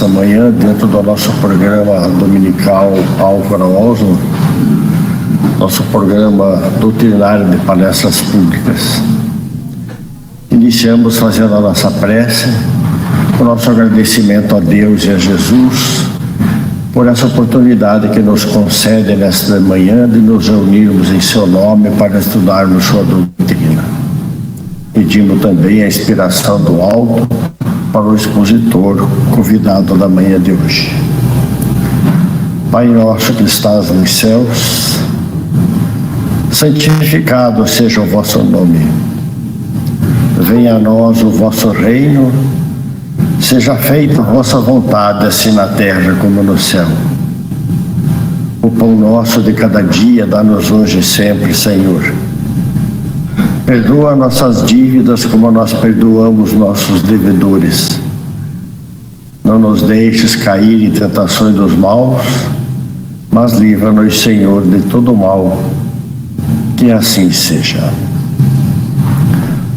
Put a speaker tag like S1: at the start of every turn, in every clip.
S1: nesta manhã, dentro do nosso programa dominical Álvaro Osmo, nosso programa doutrinário de palestras públicas. Iniciamos fazendo a nossa prece, o nosso agradecimento a Deus e a Jesus por essa oportunidade que nos concede nesta manhã de nos reunirmos em seu nome para estudarmos sua doutrina. Pedimos também a inspiração do alto para o expositor convidado da manhã de hoje. Pai nosso que estás nos céus, santificado seja o vosso nome. Venha a nós o vosso reino, seja feita a vossa vontade, assim na terra como no céu. O pão nosso de cada dia dá-nos hoje e sempre, Senhor. Perdoa nossas dívidas como nós perdoamos nossos devedores. Não nos deixes cair em tentações dos maus, mas livra-nos, Senhor, de todo mal. Que assim seja.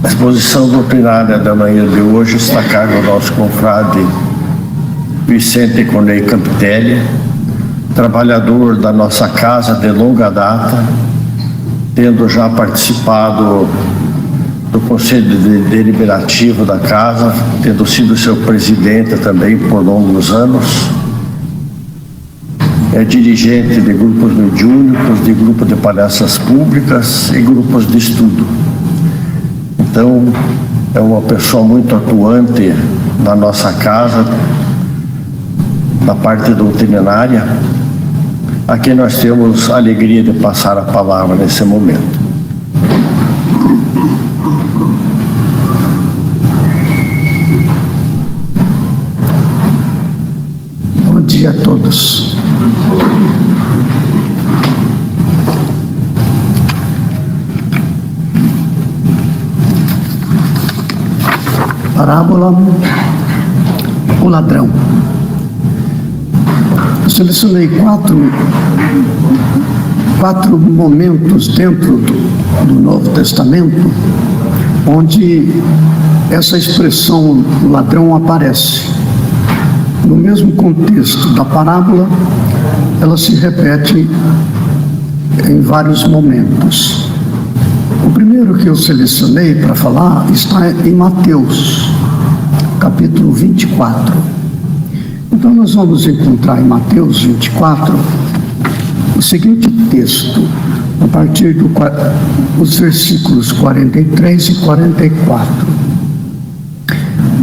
S1: A exposição doutrinária da manhã de hoje está a cargo do nosso confrade Vicente Conei Campitelli, trabalhador da nossa casa de longa data, tendo já participado do Conselho Deliberativo da casa, tendo sido seu presidente também por longos anos. É dirigente de grupos mediúnicos, de grupos de palestras públicas e grupos de estudo. Então, é uma pessoa muito atuante na nossa casa, na parte doutrinária, a quem nós temos a alegria de passar a palavra nesse momento.
S2: Bom dia a todos. Parábola, o ladrão. Eu selecionei quatro momentos dentro do Novo Testamento onde essa expressão ladrão aparece. No mesmo contexto da parábola, ela se repete em vários momentos. O primeiro que eu selecionei para falar está em Mateus, capítulo 24. Então nós vamos encontrar em Mateus 24 o seguinte texto, a partir dos versículos 43 e 44.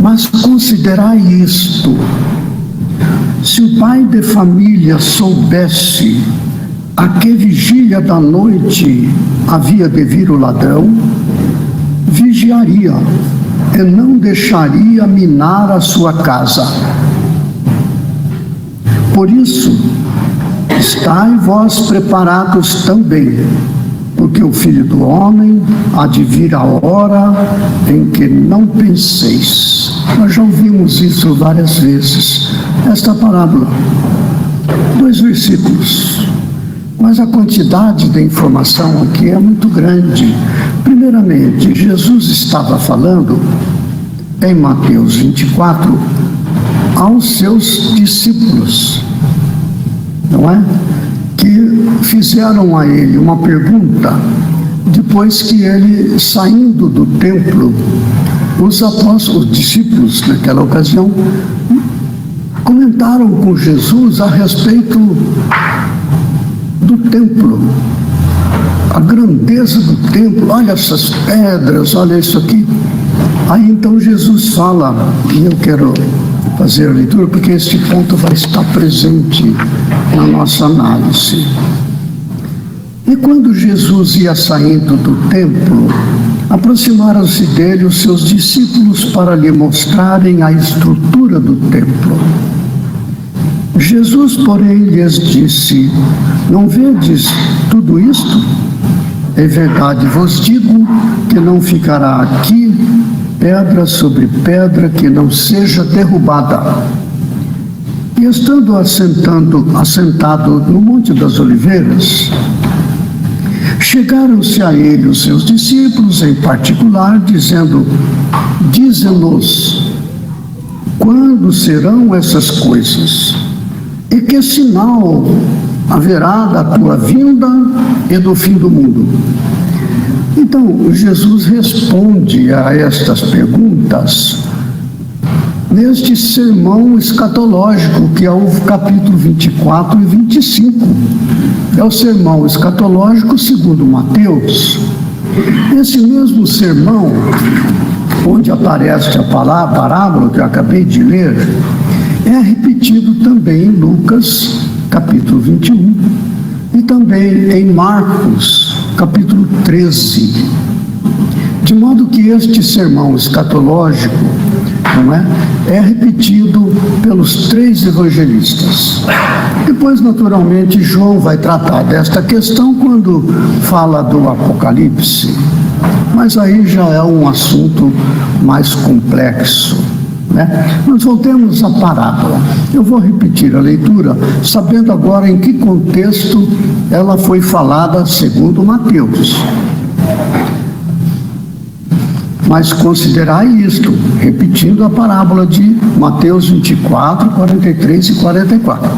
S2: Mas considerai isto: se o pai de família soubesse a que vigília da noite havia de vir o ladrão, vigiaria e não deixaria minar a sua casa. Por isso, estai vós preparados também, porque o Filho do Homem há de vir a hora em que não penseis. Nós já ouvimos isso várias vezes, esta parábola. 2 versículos. Mas a quantidade de informação aqui é muito grande. Primeiramente, Jesus estava falando, em Mateus 24, aos seus discípulos, não é? Que fizeram a ele uma pergunta, depois que ele, saindo do templo, os apóstolos, os discípulos naquela ocasião, comentaram com Jesus a respeito do templo, a grandeza do templo. Olha essas pedras, olha isso aqui. Aí então Jesus fala, e eu quero fazer a leitura porque este ponto vai estar presente na nossa análise. E quando Jesus ia saindo do templo, aproximaram-se dele os seus discípulos para lhe mostrarem a estrutura do templo. Jesus, porém, lhes disse: não vedes tudo isto? É verdade vos digo que não ficará aqui pedra sobre pedra que não seja derrubada. E estando assentado no Monte das Oliveiras, chegaram-se a ele os seus discípulos em particular, dizendo: dize-nos quando serão essas coisas? E que sinal haverá da tua vinda e do fim do mundo? Então, Jesus responde a estas perguntas neste sermão escatológico, que é o capítulo 24 e 25. É o sermão escatológico segundo Mateus. Esse mesmo sermão, onde aparece a parábola que eu acabei de ler, é repetido também em Lucas, capítulo 21, e também em Marcos, capítulo 13. De modo que este sermão escatológico, não é repetido pelos 3 evangelistas. Depois, naturalmente, João vai tratar desta questão quando fala do Apocalipse, mas aí já é um assunto mais complexo, né? Mas voltemos à parábola. Eu vou repetir a leitura, sabendo agora em que contexto ela foi falada segundo Mateus. Mas considerai isto, repetindo a parábola de Mateus 24, 43 e 44.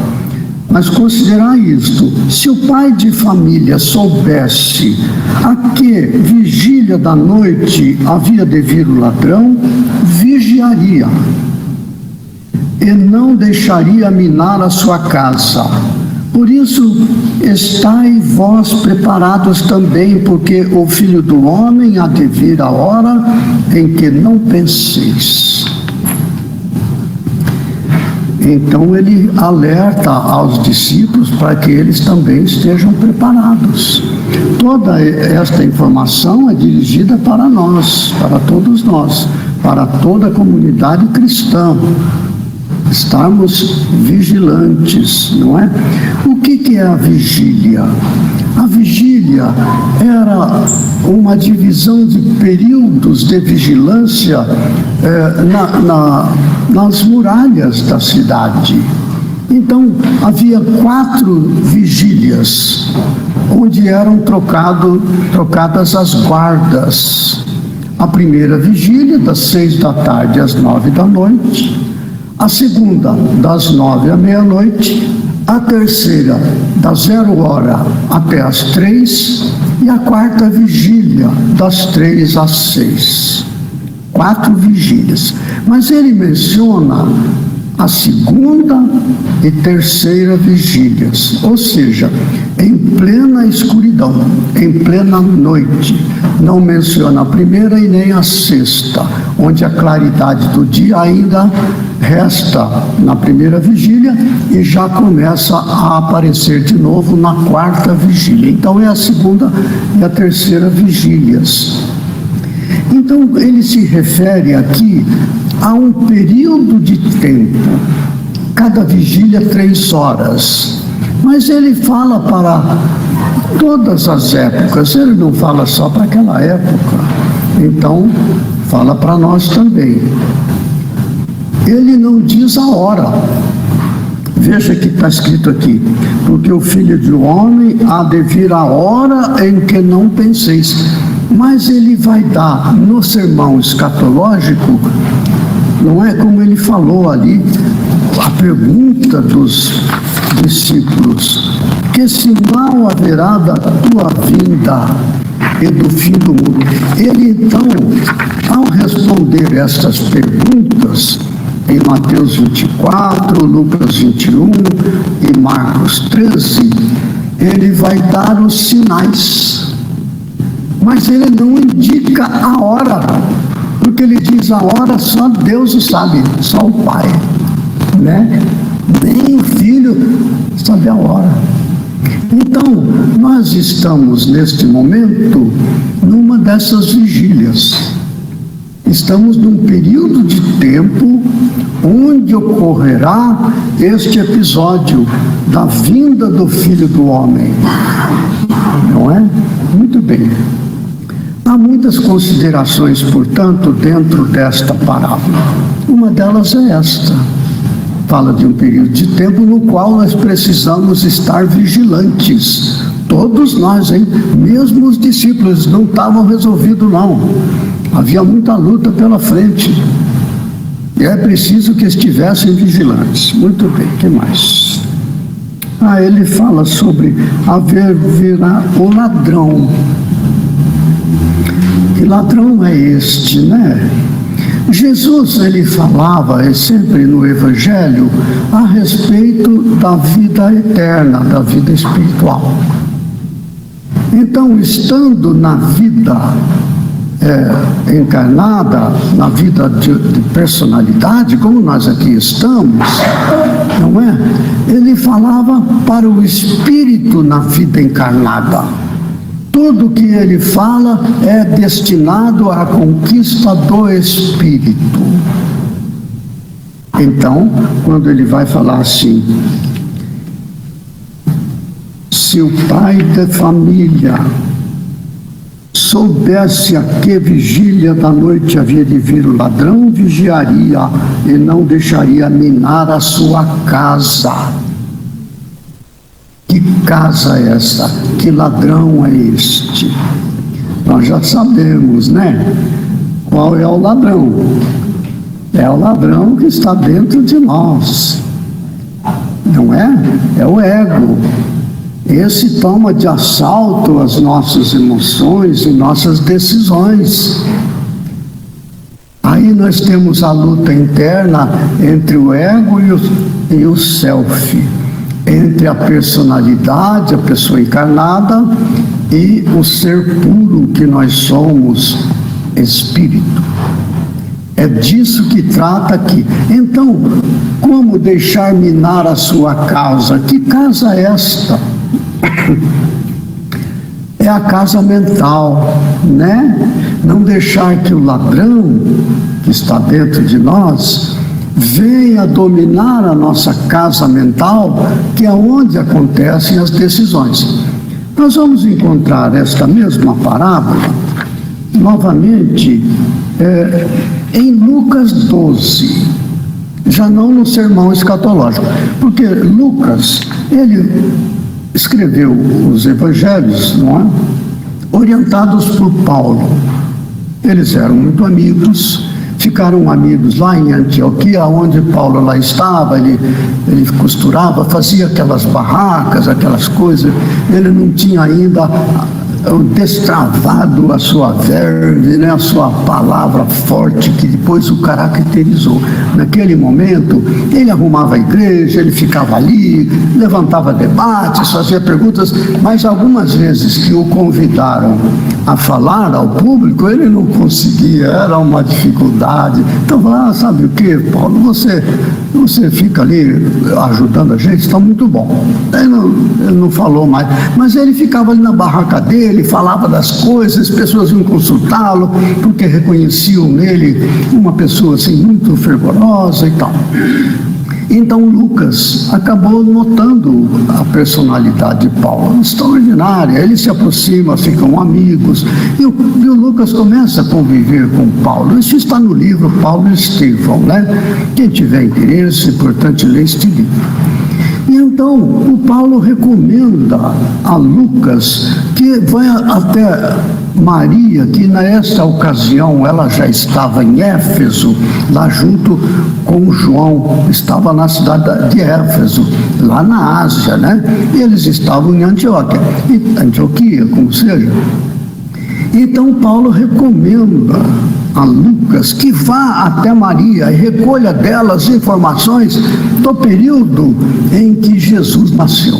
S2: Mas considerai isto: se o pai de família soubesse a que vigília da noite havia de vir o ladrão, vigiaria e não deixaria minar a sua casa. Por isso, estai vós preparados também, porque o Filho do Homem há de vir a hora em que não penseis. Então ele alerta aos discípulos para que eles também estejam preparados. Toda esta informação é dirigida para nós, para todos nós, para toda a comunidade cristã. Estarmos vigilantes, não é? O que é a vigília? A vigília era uma divisão de períodos de vigilância nas muralhas da cidade. Então, havia 4 vigílias, onde eram trocadas as guardas. A primeira vigília, das 6 da tarde às 9 da noite. A segunda, das 9 à meia-noite. A terceira, das 0 hora até as 3. E a quarta vigília, das 3 às 6. 4 vigílias. Mas ele menciona a segunda e terceira vigílias, ou seja, em plena escuridão, em plena noite. Não menciona a primeira e nem a sexta, onde a claridade do dia ainda resta na primeira vigília e já começa a aparecer de novo na quarta vigília. Então é a segunda e a terceira vigílias. Então ele se refere aqui a um período de tempo, cada vigília 3 horas, mas ele fala para todas as épocas, ele não fala só para aquela época, então fala para nós também. Ele não diz a hora, veja que está escrito aqui: porque o Filho do Homem há de vir a hora em que não penseis. Mas ele vai dar no sermão escatológico, não é como ele falou ali, a pergunta dos discípulos: que sinal haverá da tua vinda e do fim do mundo? Ele então, ao responder estas perguntas, em Mateus 24, Lucas 21 e Marcos 13, ele vai dar os sinais. Mas ele não indica a hora, porque ele diz a hora só Deus o sabe, só o Pai, né? Nem o Filho sabe a hora. Então, nós estamos neste momento numa dessas vigílias. Estamos num período de tempo onde ocorrerá este episódio da vinda do Filho do Homem. Não é? Muito bem. Há muitas considerações, portanto, dentro desta parábola. Uma delas é esta. Fala de um período de tempo no qual nós precisamos estar vigilantes. Todos nós, hein? Mesmo os discípulos não estavam resolvidos, não. Havia muita luta pela frente. É preciso que estivessem vigilantes. Muito bem, o que mais? Ele fala sobre virá o ladrão. Que ladrão é este, né? Jesus, ele falava sempre no Evangelho a respeito da vida eterna, da vida espiritual. Então, estando na vida encarnada, na vida de personalidade, como nós aqui estamos, não é? Ele falava para o espírito na vida encarnada. Tudo que ele fala é destinado à conquista do espírito. Então, quando ele vai falar assim, se o pai de família soubesse a que vigília da noite havia de vir o ladrão, vigiaria e não deixaria minar a sua casa. Que casa é essa? Que ladrão é este? Nós já sabemos, né? Qual é o ladrão? É o ladrão que está dentro de nós. Não é? É o ego. Esse toma de assalto as nossas emoções e nossas decisões. Aí nós temos a luta interna entre o ego e o self, entre a personalidade, a pessoa encarnada, e o ser puro que nós somos, espírito. É disso que trata aqui. Então, como deixar minar a sua casa? Que casa é esta? É a casa mental, né? Não deixar que o ladrão que está dentro de nós venha dominar a nossa casa mental, que é onde acontecem as decisões. Nós vamos encontrar esta mesma parábola novamente em Lucas 12, já não no sermão escatológico, porque Lucas, ele escreveu os evangelhos, não é? Orientados por Paulo. Eles eram muito amigos, ficaram amigos lá em Antioquia, onde Paulo lá estava, ele costurava, fazia aquelas barracas, aquelas coisas. Ele não tinha ainda destravado a sua verve, né, a sua palavra forte que depois o caracterizou. Naquele momento, ele arrumava a igreja, ele ficava ali, levantava debates, fazia perguntas, mas algumas vezes que o convidaram a falar ao público, ele não conseguia, era uma dificuldade. Então, sabe o que, Paulo, você fica ali ajudando a gente, está muito bom. Ele não falou mais, mas ele ficava ali na barraca dele, falava das coisas, as pessoas iam consultá-lo, porque reconheciam nele uma pessoa assim muito fervorosa e tal. Então Lucas acabou notando a personalidade de Paulo, extraordinária. Ele se aproxima, ficam amigos, e o Lucas começa a conviver com Paulo. Isso está no livro Paulo e Estevão, né? Quem tiver interesse, é importante ler este livro. E então o Paulo recomenda a Lucas que vai até Maria, que nesta ocasião ela já estava em Éfeso, lá junto com João, estava na cidade de Éfeso, lá na Ásia, né? E eles estavam em Antioquia, como seja. Então Paulo recomenda a Lucas que vá até Maria e recolha dela as informações do período em que Jesus nasceu.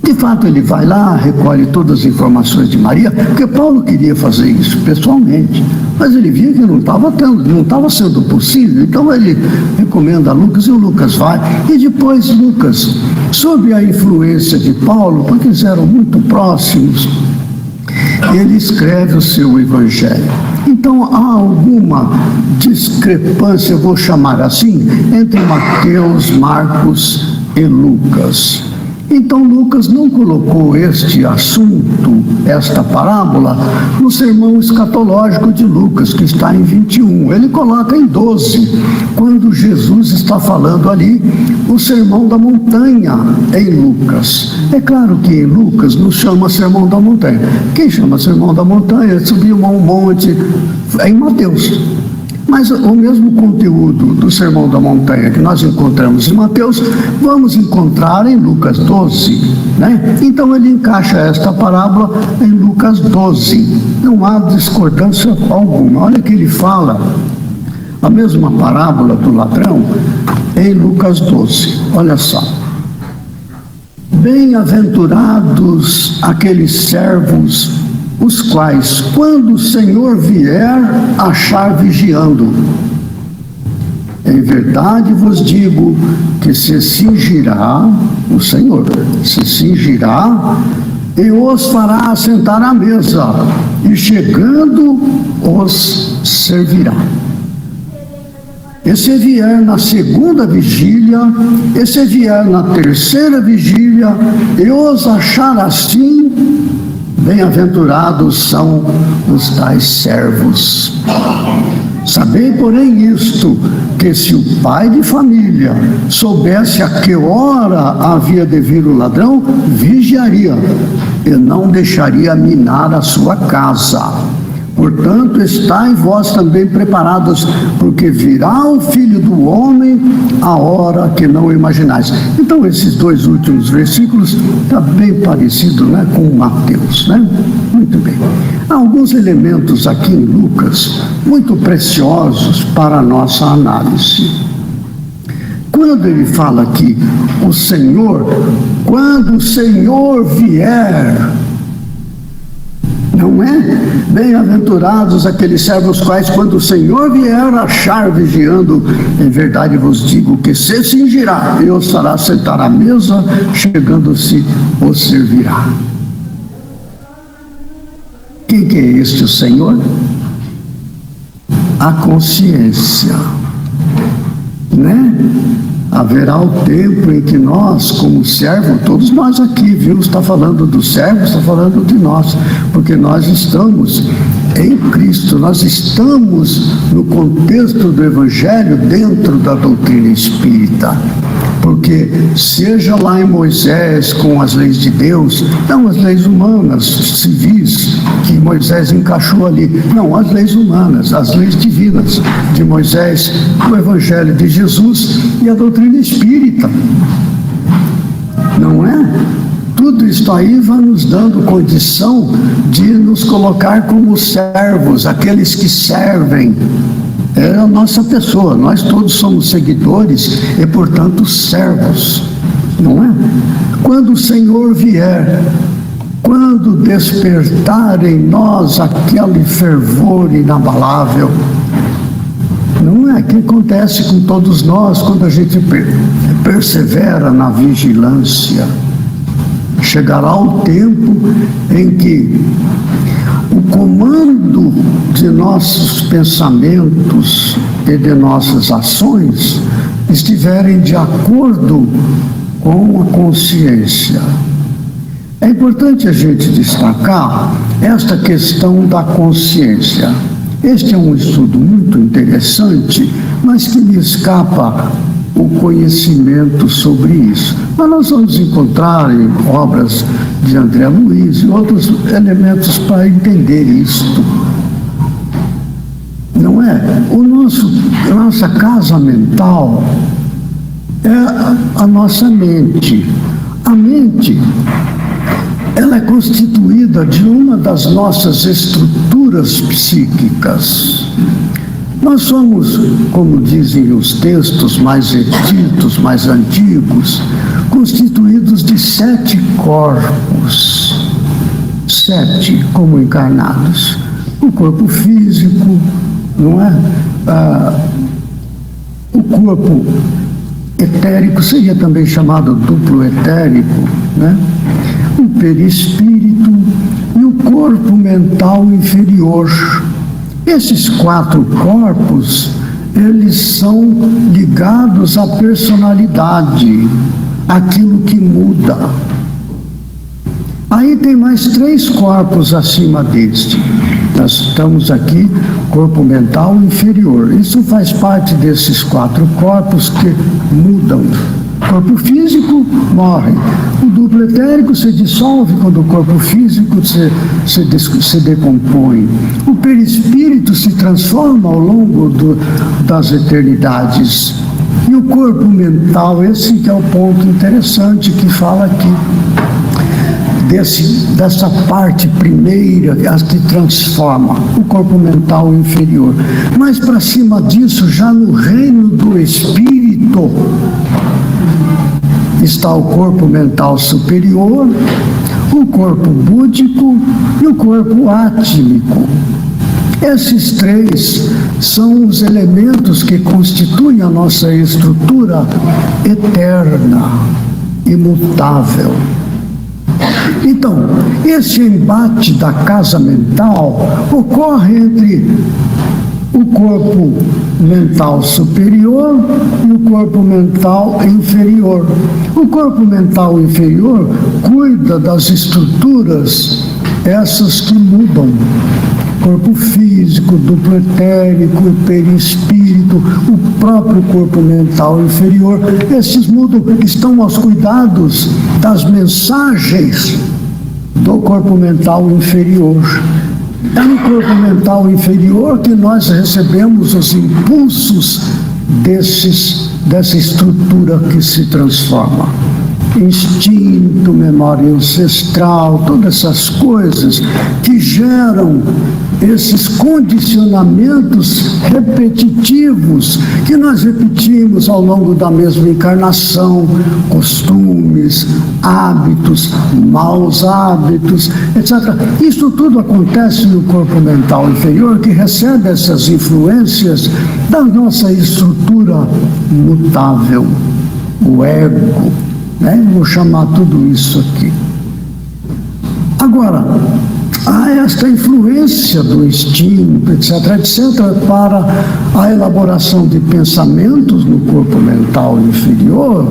S2: De fato, ele vai lá, recolhe todas as informações de Maria, porque Paulo queria fazer isso pessoalmente, mas ele via que não estava sendo possível, então ele recomenda a Lucas, e o Lucas vai, e depois Lucas, sob a influência de Paulo, porque eles eram muito próximos, ele escreve o seu evangelho. Então há alguma discrepância, eu vou chamar assim, entre Mateus, Marcos e Lucas. Então Lucas não colocou este assunto, esta parábola, no sermão escatológico de Lucas, que está em 21. Ele coloca em 12, quando Jesus está falando ali o sermão da montanha em Lucas. É claro que em Lucas não chama sermão da montanha. Quem chama sermão da montanha é subir um monte, é em Mateus. Mas o mesmo conteúdo do Sermão da Montanha que nós encontramos em Mateus, vamos encontrar em Lucas 12, né? Então ele encaixa esta parábola em Lucas 12. Não há discordância alguma. Olha que ele fala a mesma parábola do ladrão em Lucas 12. Olha só. Bem-aventurados aqueles servos, os quais, quando o Senhor vier, achar vigiando. Em verdade vos digo que se cingirá, o Senhor se cingirá e os fará assentar à mesa, e chegando os servirá. E se vier na segunda vigília, e se vier na terceira vigília, e os achar assim, bem-aventurados são os tais servos. Sabei, porém, isto, que se o pai de família soubesse a que hora havia de vir o ladrão, vigiaria e não deixaria minar a sua casa. Portanto, estai vós também preparados, porque virá o Filho do Homem a hora que não imaginais. Então, esses dois últimos versículos estão bem parecidos, né, com Mateus, né? Muito bem. Há alguns elementos aqui em Lucas muito preciosos para a nossa análise. Quando ele fala aqui, o Senhor, quando o Senhor vier, não é? Bem-aventurados aqueles servos quais, quando o Senhor vier achar vigiando, em verdade vos digo que se cingirá e os fará sentar à mesa, chegando-se os servirá. Quem que é este o Senhor? A consciência, né? Haverá o tempo em que nós, como servo, todos nós aqui, viu? Está falando do servo, está falando de nós, porque nós estamos em Cristo, nós estamos no contexto do Evangelho dentro da doutrina espírita. Porque seja lá em Moisés com as leis de Deus, não as leis humanas, civis, que Moisés encaixou ali, não, as leis humanas, as leis divinas de Moisés, o Evangelho de Jesus e a doutrina espírita, não é? Tudo isso aí vai nos dando condição de nos colocar como servos, aqueles que servem. É a nossa pessoa, nós todos somos seguidores e, portanto, servos, não é? Quando o Senhor vier, quando despertar em nós aquele fervor inabalável, não é que acontece com todos nós quando a gente persevera na vigilância. Chegará o tempo em que o comando de nossos pensamentos e de nossas ações estiverem de acordo com a consciência. É importante a gente destacar esta questão da consciência. Este é um estudo muito interessante, mas que me escapa o conhecimento sobre isso. Mas nós vamos encontrar em obras de André Luiz e outros elementos para entender isto. Não é? A nossa casa mental é a nossa mente. A mente, ela é constituída de uma das nossas estruturas psíquicas. Nós somos, como dizem os textos mais ditos, mais antigos, constituídos de 7 corpos. 7 como encarnados. O corpo físico, não é? O corpo etérico seria também chamado duplo etérico, né? O perispírito e o corpo mental inferior. Esses 4 corpos, eles são ligados à personalidade, aquilo que muda. Aí tem mais 3 corpos acima deste. Nós estamos aqui, corpo mental inferior. Isso faz parte desses 4 corpos que mudam O corpo físico morre. O duplo etérico se dissolve quando o corpo físico se decompõe. O perispírito se transforma ao longo das eternidades. E o corpo mental, esse que é o ponto interessante que fala aqui. Dessa parte primeira, a que transforma o corpo mental inferior. Mas para cima disso, já no reino do espírito, está o corpo mental superior, o corpo búdico e o corpo átmico. Esses três são os elementos que constituem a nossa estrutura eterna, imutável. Então, esse embate da casa mental ocorre entre o corpo mental superior e o corpo mental inferior. O corpo mental inferior cuida das estruturas, essas que mudam. Corpo físico, duplo etérico, perispírito, o próprio corpo mental inferior. Esses mudam, estão aos cuidados das mensagens do corpo mental inferior. É no corpo mental inferior que nós recebemos os impulsos dessa estrutura que se transforma. Instinto, memória ancestral, todas essas coisas que geram esses condicionamentos repetitivos que nós repetimos ao longo da mesma encarnação, costumes, hábitos, maus hábitos, etc. Isso tudo acontece no corpo mental inferior, que recebe essas influências da nossa estrutura mutável, o ego. Vou chamar tudo isso aqui. Agora, há esta influência do instinto, etc., para a elaboração de pensamentos no corpo mental inferior,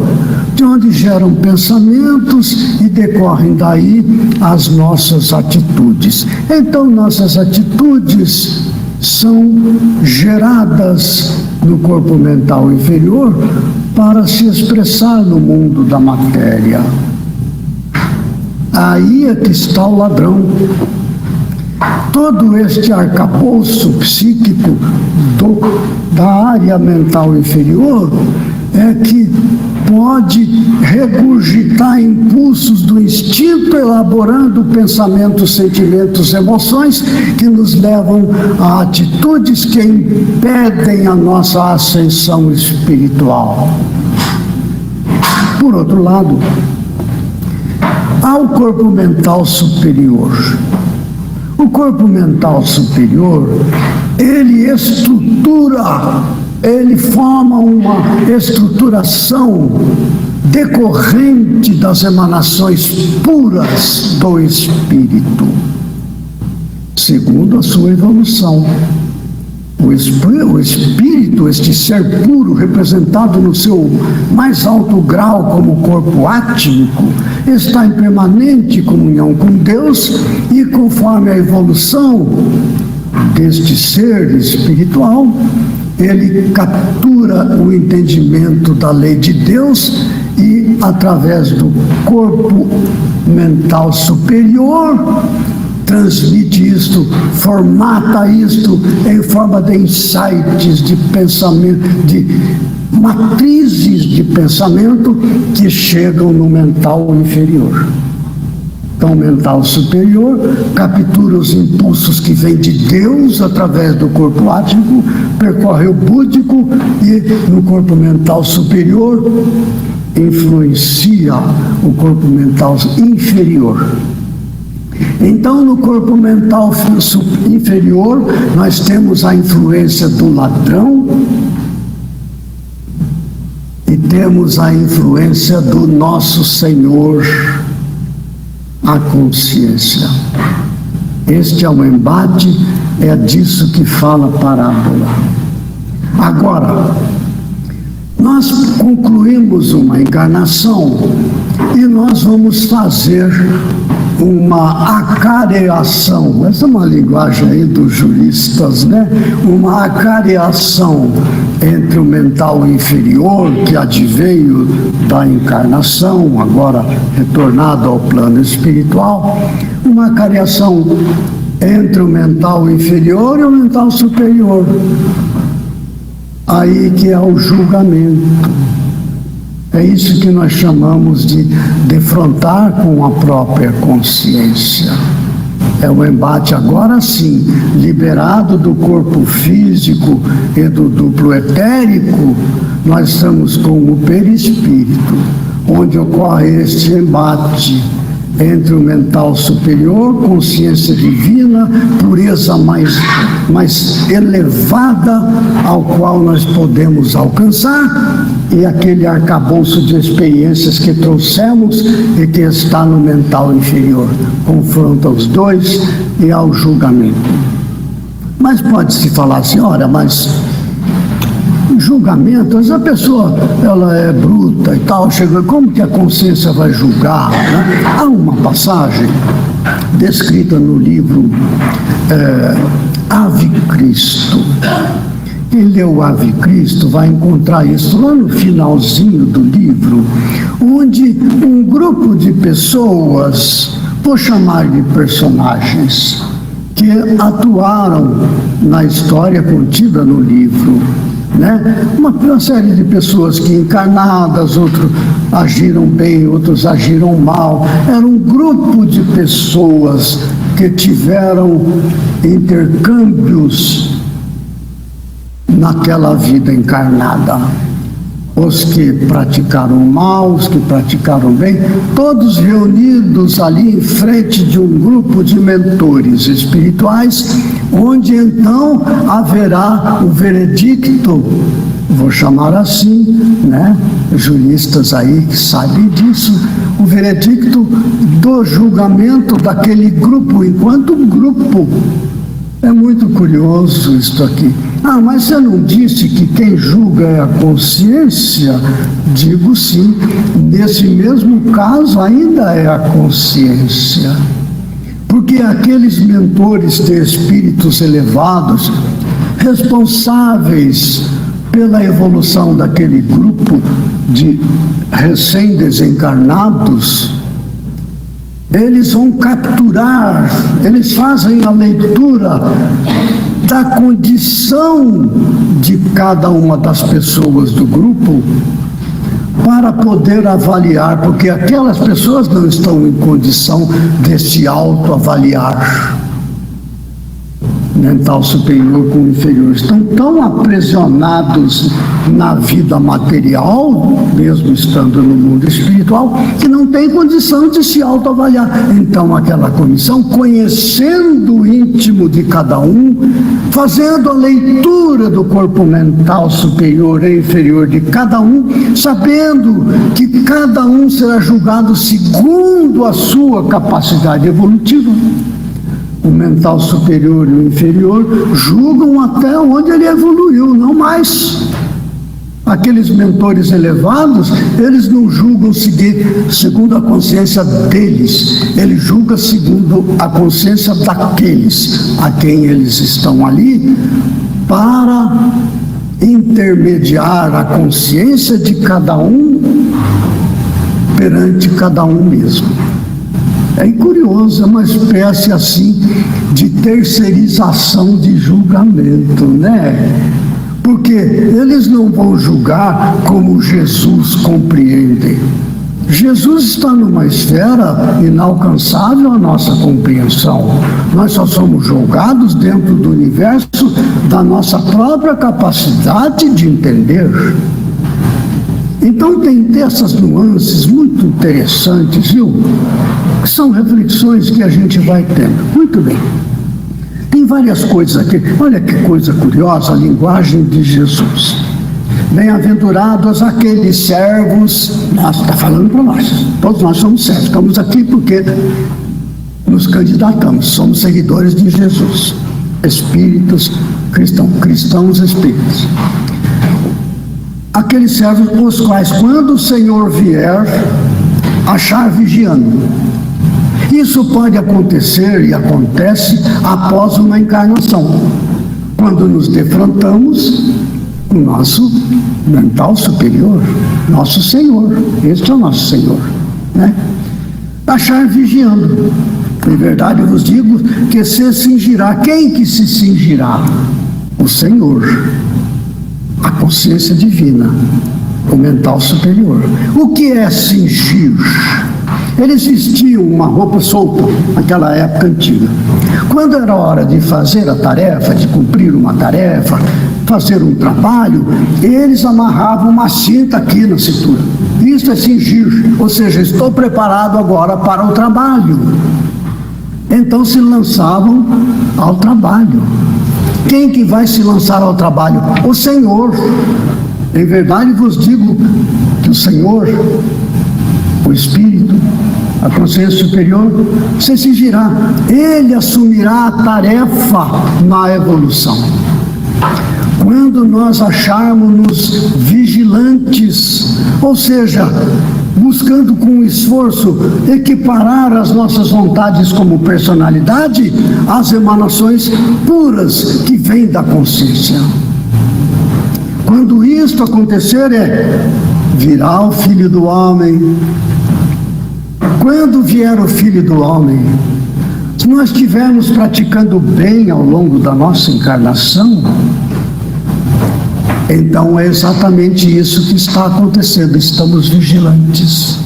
S2: de onde geram pensamentos e decorrem daí as nossas atitudes. Então, nossas atitudes são geradas no corpo mental inferior para se expressar no mundo da matéria. Aí é que está o ladrão. Todo este arcabouço psíquico da área mental inferior é que pode regurgitar impulsos do instinto, elaborando pensamentos, sentimentos, emoções que nos levam a atitudes que impedem a nossa ascensão espiritual. Por outro lado, há o corpo mental superior. O corpo mental superior, ele estrutura, ele forma uma estruturação decorrente das emanações puras do espírito, segundo a sua evolução. O espírito, este ser puro, representado no seu mais alto grau como corpo átmico, está em permanente comunhão com Deus e, conforme a evolução deste ser espiritual, ele captura o entendimento da lei de Deus e, através do corpo mental superior, transmite isto, formata isto em forma de insights, de pensamento, de matrizes de pensamento que chegam no mental inferior. Então, o mental superior captura os impulsos que vêm de Deus através do corpo átmico, percorre o búdico e, no corpo mental superior, influencia o corpo mental inferior. Então, no corpo mental inferior, nós temos a influência do ladrão e temos a influência do nosso Senhor, a consciência. Este é o embate, é disso que fala a parábola. Agora, nós concluímos uma encarnação e nós vamos fazer uma acareação, essa é uma linguagem aí dos juristas, né? Uma acareação entre o mental inferior, que adveio da encarnação, agora retornado ao plano espiritual, uma acareação entre o mental inferior e o mental superior. Aí que é o julgamento. É isso que nós chamamos de defrontar com a própria consciência. É o embate agora sim, liberado do corpo físico e do duplo etérico, nós estamos com o perispírito, onde ocorre este embate entre o mental superior, consciência divina, pureza mais elevada ao qual nós podemos alcançar, e aquele arcabouço de experiências que trouxemos e que está no mental inferior. Confronta os dois e ao julgamento. Mas pode-se falar assim, olha, mas julgamento, essa pessoa, ela é bruta e tal, chega, como que a consciência vai julgar, né? Há uma passagem descrita no livro Ave Cristo. Quem leu Ave Cristo vai encontrar isso lá no finalzinho do livro, onde um grupo de pessoas, vou chamar de personagens, que atuaram na história contida no livro, né? Uma série de pessoas que encarnadas, outros agiram bem, outros agiram mal. Era um grupo de pessoas que tiveram intercâmbios naquela vida encarnada. Os que praticaram mal, os que praticaram bem, todos reunidos ali em frente de um grupo de mentores espirituais, onde então haverá o veredicto, vou chamar assim, né? Juristas aí que sabem disso, o veredicto do julgamento daquele grupo, enquanto grupo. É muito curioso isto aqui. Ah, mas você não disse que quem julga é a consciência? Digo sim, nesse mesmo caso ainda é a consciência. Porque aqueles mentores de espíritos elevados, responsáveis pela evolução daquele grupo de recém-desencarnados, eles vão capturar, eles fazem a leitura da condição de cada uma das pessoas do grupo para poder avaliar, porque aquelas pessoas não estão em condição de se autoavaliar. Mental superior com inferior, estão tão aprisionados na vida material, mesmo estando no mundo espiritual, que não tem condição de se autoavaliar. Então aquela comissão, conhecendo o íntimo de cada um, fazendo a leitura do corpo mental superior e inferior de cada um, sabendo que cada um será julgado segundo a sua capacidade evolutiva. O mental superior e o inferior julgam até onde ele evoluiu, não mais. Aqueles mentores elevados, eles não julgam segundo a consciência deles, eles julgam segundo a consciência daqueles a quem eles estão ali, para intermediar a consciência de cada um perante cada um mesmo. É curioso, é uma espécie assim de terceirização de julgamento, né? Porque eles não vão julgar como Jesus compreende. Jesus está numa esfera inalcançável à nossa compreensão. Nós só somos julgados dentro do universo da nossa própria capacidade de entender. Então tem dessas nuances muito interessantes, viu? Que são reflexões que a gente vai tendo. Muito bem. Tem várias coisas aqui. Olha que coisa curiosa, a linguagem de Jesus. Bem-aventurados aqueles servos. Nossa, está falando para nós. Todos nós somos servos. Estamos aqui porque nos candidatamos. Somos seguidores de Jesus. Espíritos, cristãos espíritos. Aqueles servos os quais, quando o Senhor vier, achar vigiando. Isso pode acontecer e acontece após uma encarnação, quando nos defrontamos com o nosso mental superior, nosso Senhor. Este é o nosso Senhor, né? Achar vigiando. Em verdade, eu vos digo que se cingirá. Quem que se cingirá? O Senhor, a consciência divina, o mental superior. O que é cingir? Eles vestiam uma roupa solta naquela época antiga. Quando era hora de fazer a tarefa, de cumprir uma tarefa, fazer um trabalho, eles amarravam uma cinta aqui na cintura. Isso é cingir, ou seja, estou preparado agora para o trabalho. Então se lançavam ao trabalho. Quem que vai se lançar ao trabalho? O Senhor. Em verdade vos digo que o Senhor, o Espírito, a consciência superior, se cingirá. Ele assumirá a tarefa na evolução. Quando nós acharmos-nos vigilantes, ou seja, buscando com esforço equiparar as nossas vontades como personalidade às emanações puras que vêm da consciência. Quando isto acontecer, virá o Filho do Homem. Quando vier o Filho do Homem, se nós estivermos praticando bem ao longo da nossa encarnação, então é exatamente isso que está acontecendo, estamos vigilantes.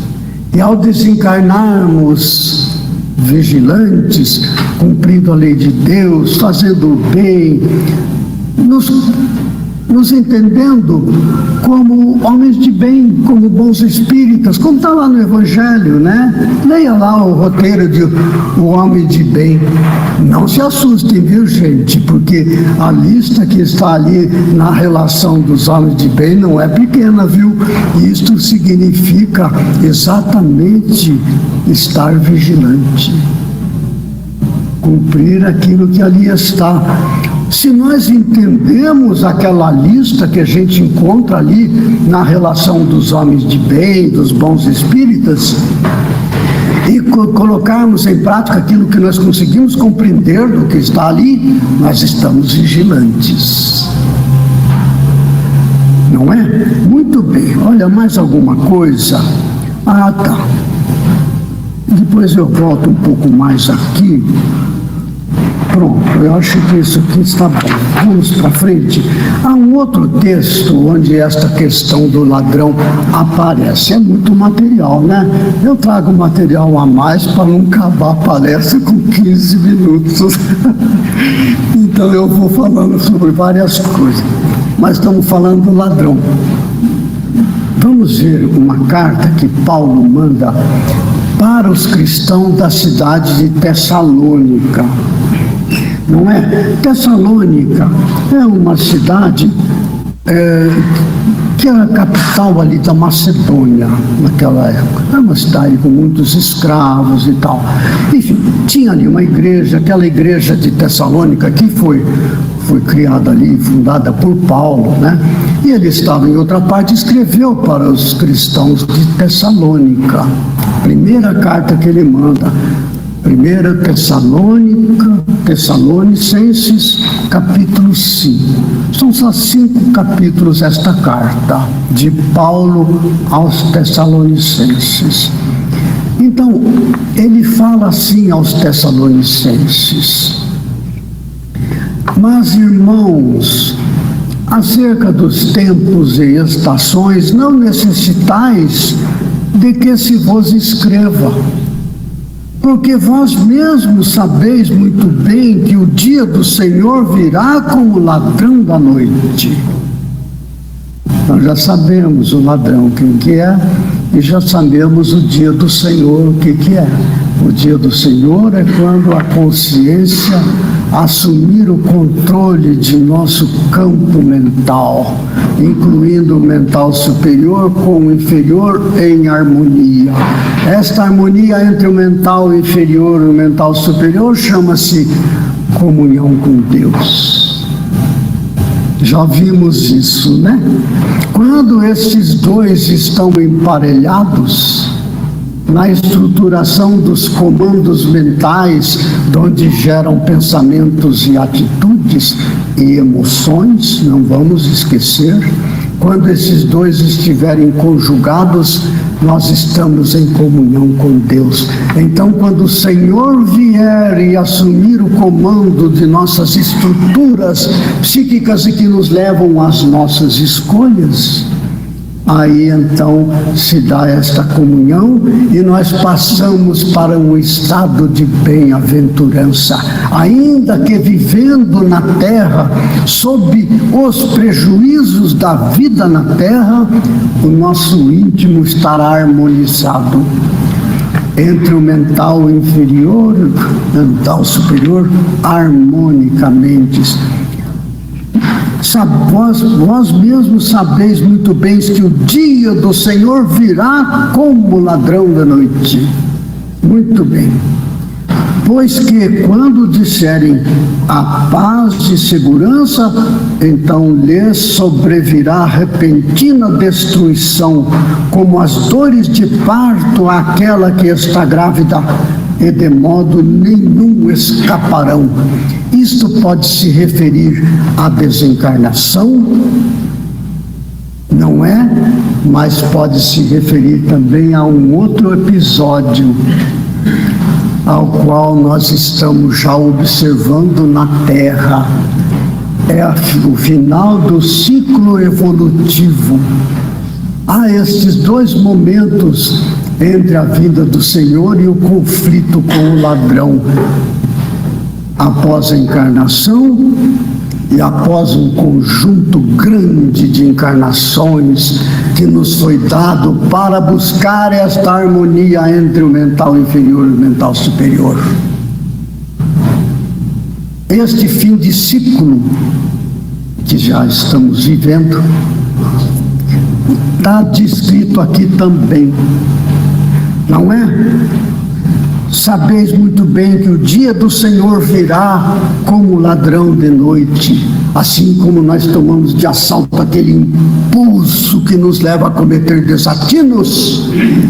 S2: E ao desencarnarmos vigilantes, cumprindo a lei de Deus, fazendo o bem, nos entendendo como homens de bem, como bons espíritas, como está lá no Evangelho, né? Leia lá o roteiro de O Homem de Bem. Não se assustem, viu, gente? Porque a lista que está ali na relação dos homens de bem não é pequena, viu? Isto significa exatamente estar vigilante, cumprir aquilo que ali está. Se nós entendemos aquela lista que a gente encontra ali na relação dos homens de bem, dos bons espíritas, e colocarmos em prática aquilo que nós conseguimos compreender do que está ali, nós estamos vigilantes. Não é? Muito bem. Olha, mais alguma coisa? Ah, tá. Depois eu volto um pouco mais aqui. Pronto, eu acho que isso aqui está bom. Vamos para frente. Há um outro texto onde esta questão do ladrão aparece. É muito material, né? Eu trago material a mais para não acabar a palestra com 15 minutos. Então eu vou falando sobre várias coisas. Mas estamos falando do ladrão. Vamos ver uma carta que Paulo manda para os cristãos da cidade de Tessalônica. Não é? Tessalônica é uma cidade que era a capital ali da Macedônia naquela época. Era uma cidade com muitos escravos e tal. Enfim, tinha ali uma igreja, aquela igreja de Tessalônica que foi criada ali, fundada por Paulo, né? E ele estava em outra parte, escreveu para os cristãos de Tessalônica. Primeira carta que ele manda. 1 Tessalonicenses, capítulo 5. São só 5 capítulos esta carta de Paulo aos Tessalonicenses. Então, ele fala assim aos Tessalonicenses: mas, irmãos, acerca dos tempos e estações, não necessitais de que se vos escreva, porque vós mesmos sabeis muito bem que o dia do Senhor virá como ladrão da noite. Nós já sabemos o ladrão quem que é, e já sabemos o dia do Senhor o que é. O dia do Senhor é quando a consciência assumir o controle de nosso campo mental, incluindo o mental superior com o inferior em harmonia. Esta harmonia entre o mental inferior e o mental superior chama-se comunhão com Deus. Já vimos isso, né? Quando estes dois estão emparelhados, na estruturação dos comandos mentais, de onde geram pensamentos e atitudes e emoções, não vamos esquecer. Quando esses dois estiverem conjugados, nós estamos em comunhão com Deus. Então, quando o Senhor vier e assumir o comando de nossas estruturas psíquicas e que nos levam às nossas escolhas, aí então se dá esta comunhão e nós passamos para um estado de bem-aventurança, ainda que vivendo na terra sob os prejuízos da vida na terra, o nosso íntimo estará harmonizado entre o mental inferior e o mental superior harmonicamente. Vós mesmos sabeis muito bem que o dia do Senhor virá como ladrão da noite. Muito bem. Pois que quando disserem a paz e segurança, então lhes sobrevirá repentina destruição, como as dores de parto àquela que está grávida, e de modo nenhum escaparão. Isto pode se referir à desencarnação, não é? Mas pode se referir também a um outro episódio, ao qual nós estamos já observando na Terra. É o final do ciclo evolutivo. Há estes dois momentos entre a vinda do Senhor e o conflito com o ladrão. Após a encarnação e após um conjunto grande de encarnações que nos foi dado para buscar esta harmonia entre o mental inferior e o mental superior. Este fim de ciclo que já estamos vivendo está descrito aqui também, não é? Sabeis muito bem que o dia do Senhor virá como ladrão de noite, assim como nós tomamos de assalto aquele impulso que nos leva a cometer desatinos,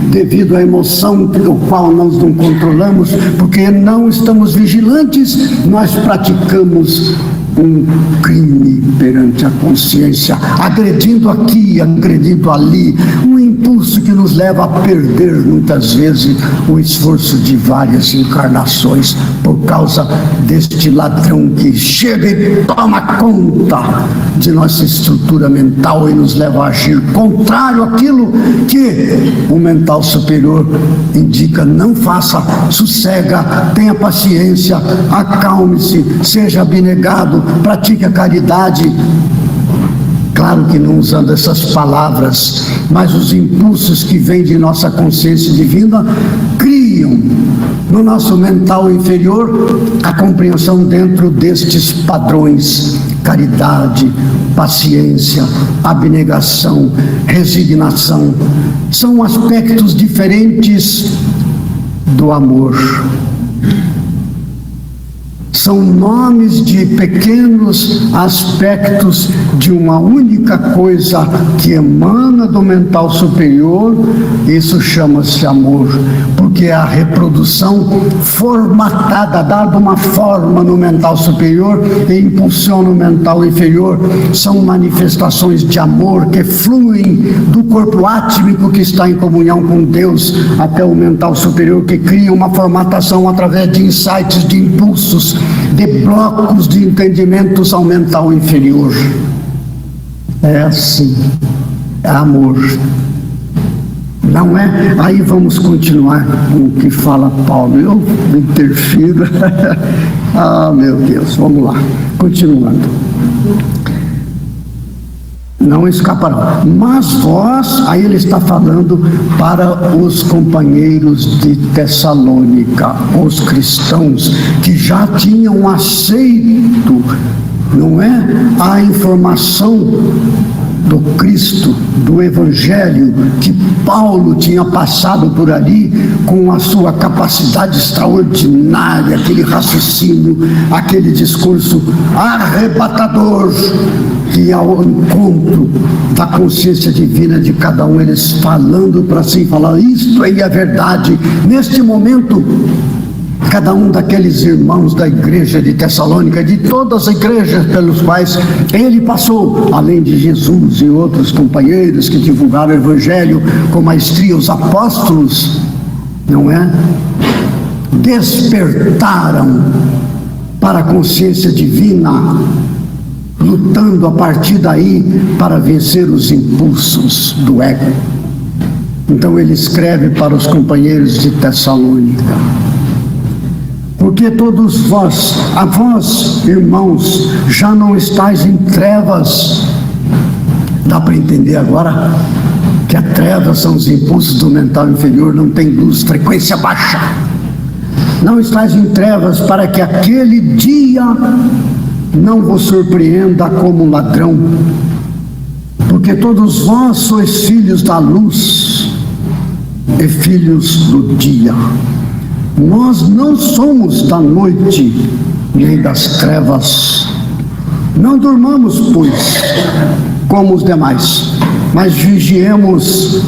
S2: devido à emoção do qual nós não controlamos, porque não estamos vigilantes, nós praticamos um crime perante a consciência, agredindo aqui, agredindo ali, um impulso que nos leva a perder muitas vezes o esforço de várias encarnações por causa deste ladrão que chega e toma conta de nossa estrutura mental e nos leva a agir contrário àquilo que o mental superior indica. Não faça, sossega, tenha paciência, acalme-se, seja abnegado, pratique a caridade. Claro que não usando essas palavras, mas os impulsos que vêm de nossa consciência divina criam no nosso mental inferior a compreensão dentro destes padrões: caridade, paciência, abnegação, resignação. São aspectos diferentes do amor. São nomes de pequenos aspectos de uma única coisa que emana do mental superior. Isso chama-se amor, porque é a reprodução formatada, dada uma forma no mental superior e impulsiona o mental inferior. São manifestações de amor que fluem do corpo átmico que está em comunhão com Deus até o mental superior, que cria uma formatação através de insights, de impulsos, de blocos de entendimentos ao mental inferior. É assim, é amor. Não é? Aí vamos continuar com o que fala Paulo. Eu interfiro. Ah, meu Deus, vamos lá. Continuando. Não escaparão. Mas vós, aí ele está falando para os companheiros de Tessalônica, os cristãos que já tinham aceito, não é, a informação do Cristo, do Evangelho, que Paulo tinha passado por ali com a sua capacidade extraordinária, aquele raciocínio, aquele discurso arrebatador, que ia ao encontro da consciência divina de cada um, eles falando para si, falar, isto aí é verdade. Neste momento, cada um daqueles irmãos da igreja de Tessalônica, de todas as igrejas pelos quais ele passou, além de Jesus e outros companheiros que divulgaram o Evangelho com maestria, os apóstolos, não é? Despertaram para a consciência divina, lutando a partir daí para vencer os impulsos do ego. Então ele escreve para os companheiros de Tessalônica: porque todos vós, a vós, irmãos, já não estáis em trevas. Dá para entender agora que a treva são os impulsos do mental inferior, não tem luz, frequência baixa. Não estáis em trevas para que aquele dia não vos surpreenda como ladrão. Porque todos vós sois filhos da luz e filhos do dia. Nós não somos da noite nem das trevas. Não durmamos, pois, como os demais, mas vigiemos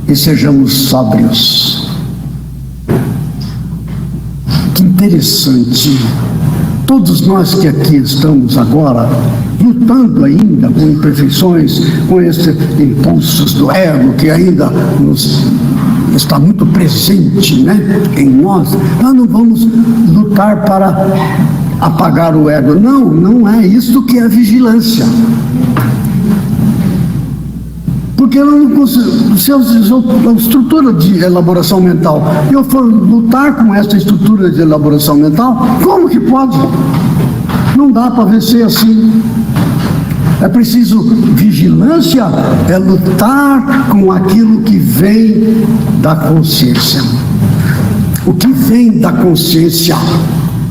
S2: e sejamos sóbrios. Que interessante. Todos nós que aqui estamos agora, lutando ainda com imperfeições, com esses impulsos do ego que ainda está muito presente, né, em nós não vamos lutar para apagar o ego. Não, não é isso que é vigilância. Porque eu não consigo, se a estrutura de elaboração mental, eu for lutar com essa estrutura de elaboração mental, como que pode? Não dá para vencer assim. É preciso vigilância, é lutar com aquilo que vem da consciência. O que vem da consciência?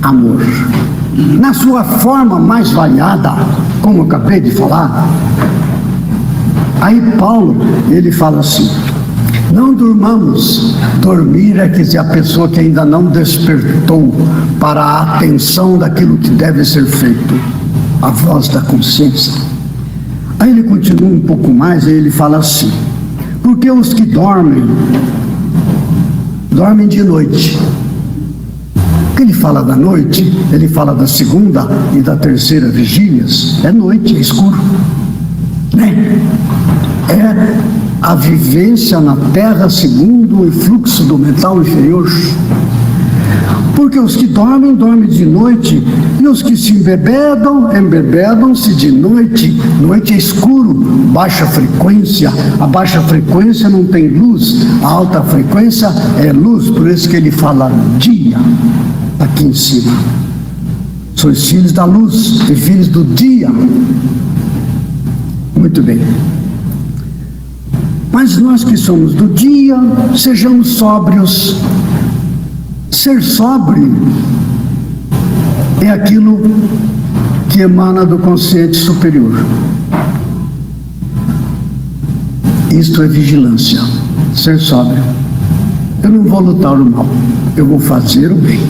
S2: Amor. Na sua forma mais variada, como eu acabei de falar. Aí Paulo, ele fala assim: não durmamos. Dormir é que a pessoa que ainda não despertou para a atenção daquilo que deve ser feito, a voz da consciência. Aí ele continua um pouco mais e ele fala assim: porque os que dormem de noite. O que ele fala da noite, ele fala da segunda e da terceira vigílias. É noite, é escuro, né? É a vivência na terra segundo o fluxo do mental inferior. Porque os que dormem, dormem de noite, e os que se embebedam, embebedam-se de noite. Noite é escuro, baixa frequência. A baixa frequência não tem luz, a alta frequência é luz, por isso que ele fala dia, aqui em cima. Sois filhos da luz e filhos do dia. Muito bem. Mas nós que somos do dia, sejamos sóbrios. Ser sóbrio é aquilo que emana do consciente superior. Isto é vigilância. Ser sóbrio. Eu não vou lutar o mal, eu vou fazer o bem.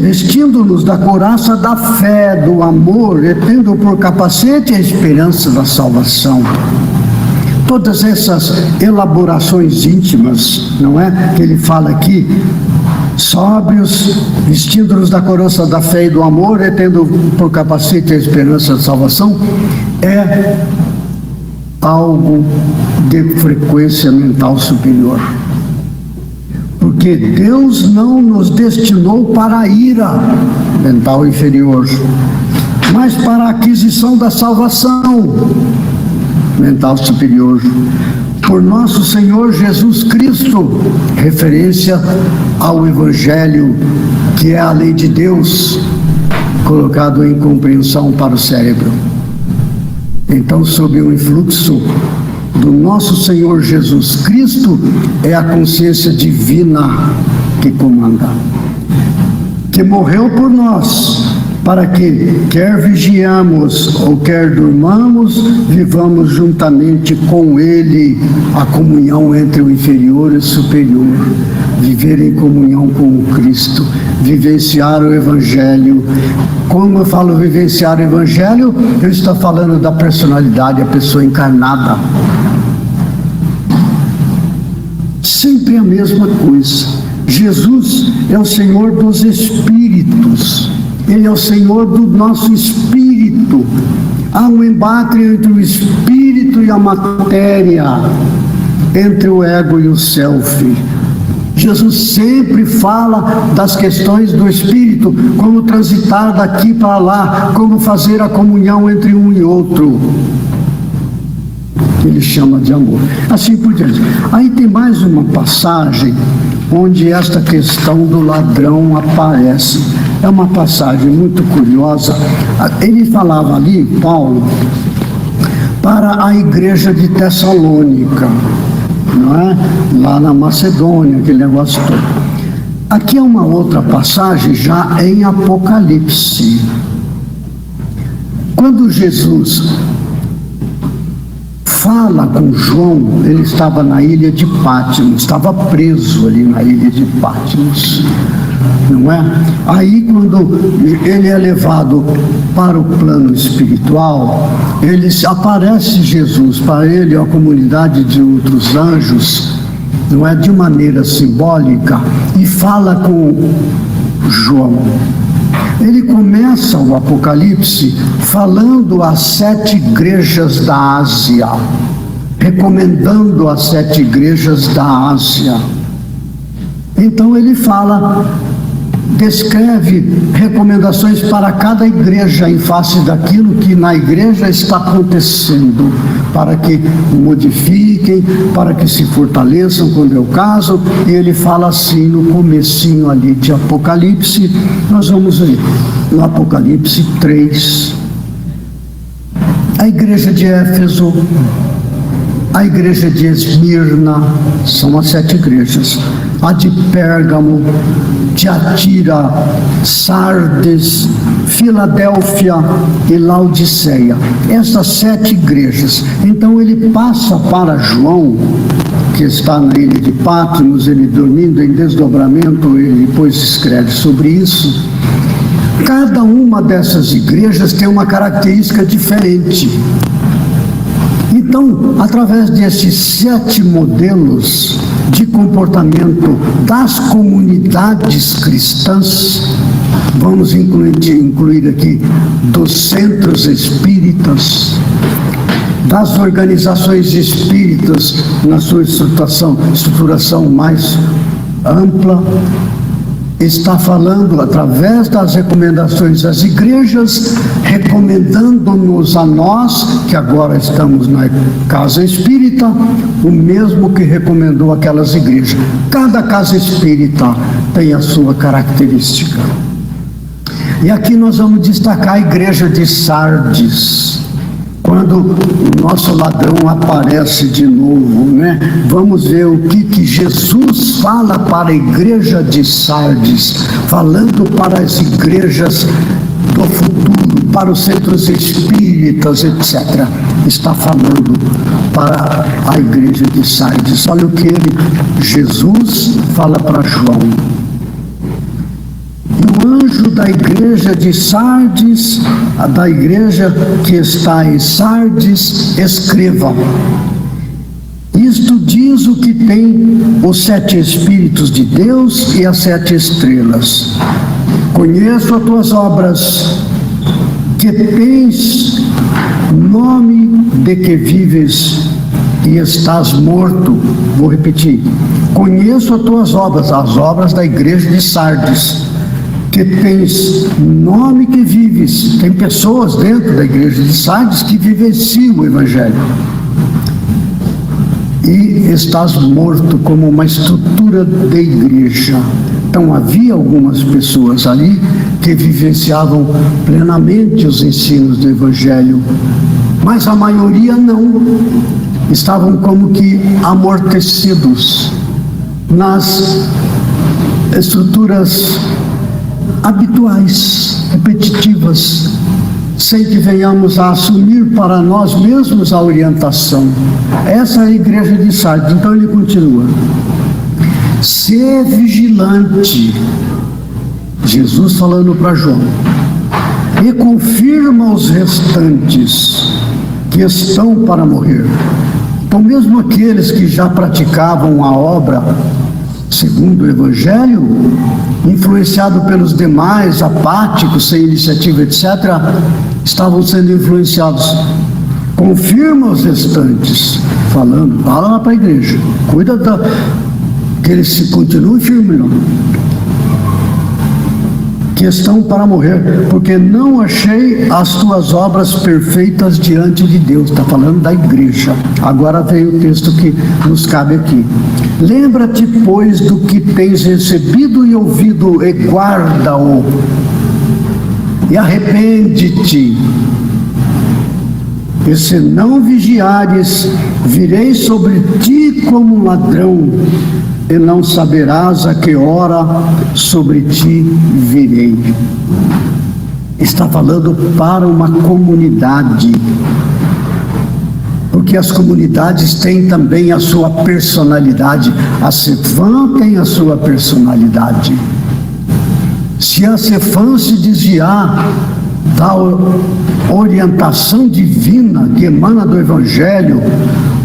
S2: Vestindo-nos da couraça da fé, do amor, e tendo por capacete a esperança da salvação. Todas essas elaborações íntimas, não é? Que ele fala aqui, sóbrios, vestindo-nos da couraça da fé e do amor, e tendo por capacete a esperança da salvação, é algo de frequência mental superior. Porque Deus não nos destinou para a ira mental inferior, mas para a aquisição da salvação mental superior, por nosso Senhor Jesus Cristo, referência ao Evangelho, que é a lei de Deus, colocado em compreensão para o cérebro. Então, sob o influxo do nosso Senhor Jesus Cristo, é a consciência divina que comanda, que morreu por nós, para que, quer vigiamos ou quer durmamos, vivamos juntamente com Ele a comunhão entre o inferior e o superior. Viver em comunhão com o Cristo, vivenciar o Evangelho. Como eu falo vivenciar o Evangelho, eu estou falando da personalidade, a pessoa encarnada. Sempre a mesma coisa. Jesus é o Senhor dos espíritos. Ele é o Senhor do nosso espírito. Há um embate entre o espírito e a matéria, entre o ego e o self. Jesus sempre fala das questões do espírito, como transitar daqui para lá, como fazer a comunhão entre um e outro. Ele chama de amor. Assim por diante. Aí tem mais uma passagem onde esta questão do ladrão aparece. É uma passagem muito curiosa. Ele falava ali, Paulo, para a igreja de Tessalônica, não é? Lá na Macedônia, aquele negócio todo. Aqui é uma outra passagem já em Apocalipse. Quando Jesus fala com João, ele estava na ilha de Patmos, estava preso ali na ilha de Patmos, não é? Aí quando ele é levado para o plano espiritual, aparece Jesus para ele, a comunidade de outros anjos, não é, de maneira simbólica, e fala com João. Ele começa o Apocalipse falando às 7 igrejas da Ásia, recomendando as 7 igrejas da Ásia. Então ele descreve recomendações para cada igreja em face daquilo que na igreja está acontecendo, para que modifiquem, para que se fortaleçam quando é o caso. E ele fala assim no comecinho ali de Apocalipse. Nós vamos ler no Apocalipse 3. A igreja de Éfeso, a igreja de Esmirna, são as 7 igrejas. A de Pérgamo, Tiatira, Sardes, Filadélfia e Laodiceia. Essas 7 igrejas. Então ele passa para João, que está na ilha de Patmos, ele dormindo em desdobramento, ele depois escreve sobre isso. Cada uma dessas igrejas tem uma característica diferente. Então, através desses 7 modelos de comportamento das comunidades cristãs, vamos incluir aqui dos centros espíritas, das organizações espíritas na sua estruturação mais ampla, está falando através das recomendações das igrejas, recomendando-nos a nós, que agora estamos na casa espírita, o mesmo que recomendou aquelas igrejas. Cada casa espírita tem a sua característica. E aqui nós vamos destacar a igreja de Sardes. Quando o nosso ladrão aparece de novo, né? Vamos ver o que Jesus fala para a igreja de Sardes, falando para as igrejas do futuro, para os centros espíritas, etc. Está falando para a igreja de Sardes. Olha o que Jesus fala para João. E o anjo da igreja de Sardes, da igreja que está em Sardes, escreva: isto diz o que tem os 7 Espíritos de Deus e as 7 estrelas. Conheço as tuas obras, que tens nome de que vives e estás morto. Vou repetir. Conheço as tuas obras, as obras da igreja de Sardes, que tens nome que vives. Tem pessoas dentro da igreja de Sardes que vivenciam o Evangelho. E estás morto, como uma estrutura de igreja. Então havia algumas pessoas ali que vivenciavam plenamente os ensinos do Evangelho, mas a maioria não. Estavam como que amortecidos nas estruturas habituais, repetitivas, sem que venhamos a assumir para nós mesmos a orientação. Essa é a igreja de Sardes. Então ele continua: ser vigilante, Jesus falando para João, e confirma os restantes que estão para morrer. Então mesmo aqueles que já praticavam a obra segundo o Evangelho, influenciado pelos demais, apáticos, sem iniciativa, etc., estavam sendo influenciados. Confirma os restantes, fala lá para a igreja, cuida que eles se continuem firmes, que estão para morrer, porque não achei as tuas obras perfeitas diante de Deus. Está falando da igreja. Agora vem o texto que nos cabe aqui. Lembra-te, pois, do que tens recebido e ouvido, e guarda-o, e arrepende-te. E se não vigiares, virei sobre ti como um ladrão, e não saberás a que hora sobre ti virei. Está falando para uma comunidade, porque as comunidades têm também a sua personalidade. A Cefam tem a sua personalidade. Se a Cefam se desviar da orientação divina que emana do Evangelho,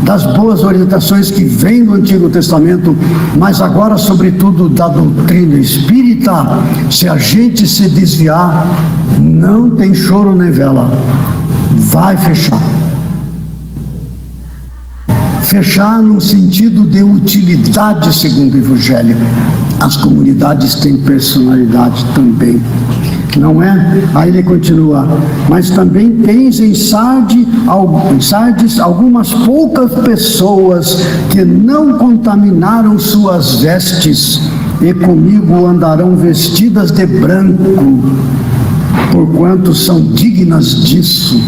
S2: das boas orientações que vêm do Antigo Testamento, mas agora, sobretudo, da doutrina espírita, se a gente se desviar, não tem choro nem vela, vai fechar. Fechar no sentido de utilidade segundo o Evangelho. As comunidades têm personalidade também, não é? Aí ele continua: mas também tens em Sardes algumas poucas pessoas que não contaminaram suas vestes, e comigo andarão vestidas de branco, porquanto são dignas disso.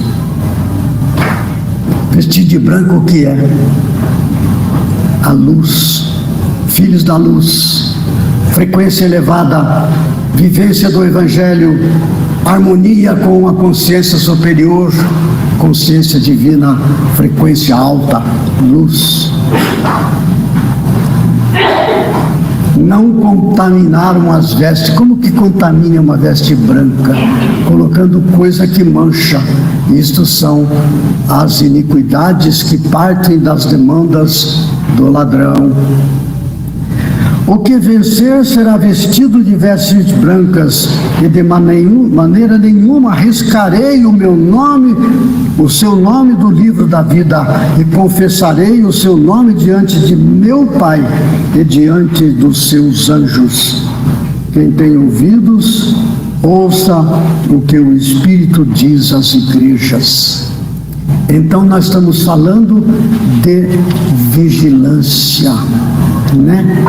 S2: Vestir de branco o que é? A luz, filhos da luz, frequência elevada, vivência do Evangelho, harmonia com a consciência superior, consciência divina, frequência alta, luz. Não contaminaram as vestes. Como que contamina uma veste branca? Colocando coisa que mancha. Isto são as iniquidades que partem das demandas do ladrão. O que vencer será vestido de vestes brancas, e de maneira nenhuma riscarei o meu nome, o seu nome do livro da vida, e confessarei o seu nome diante de meu Pai e diante dos seus anjos. Quem tem ouvidos, ouça o que o Espírito diz às igrejas. Então nós estamos falando de vigilância, né?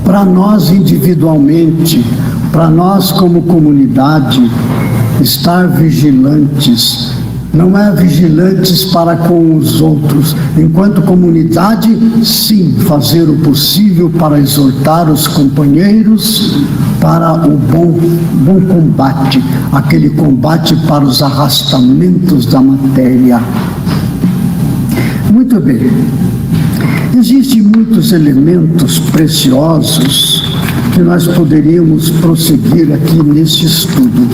S2: Para nós individualmente, para nós como comunidade, estar vigilantes. Não é vigilantes para com os outros. Enquanto comunidade, sim, fazer o possível para exortar os companheiros para o bom combate, aquele combate para os arrastamentos da matéria. Muito bem. Existem muitos elementos preciosos que nós poderíamos prosseguir aqui nesse estudo,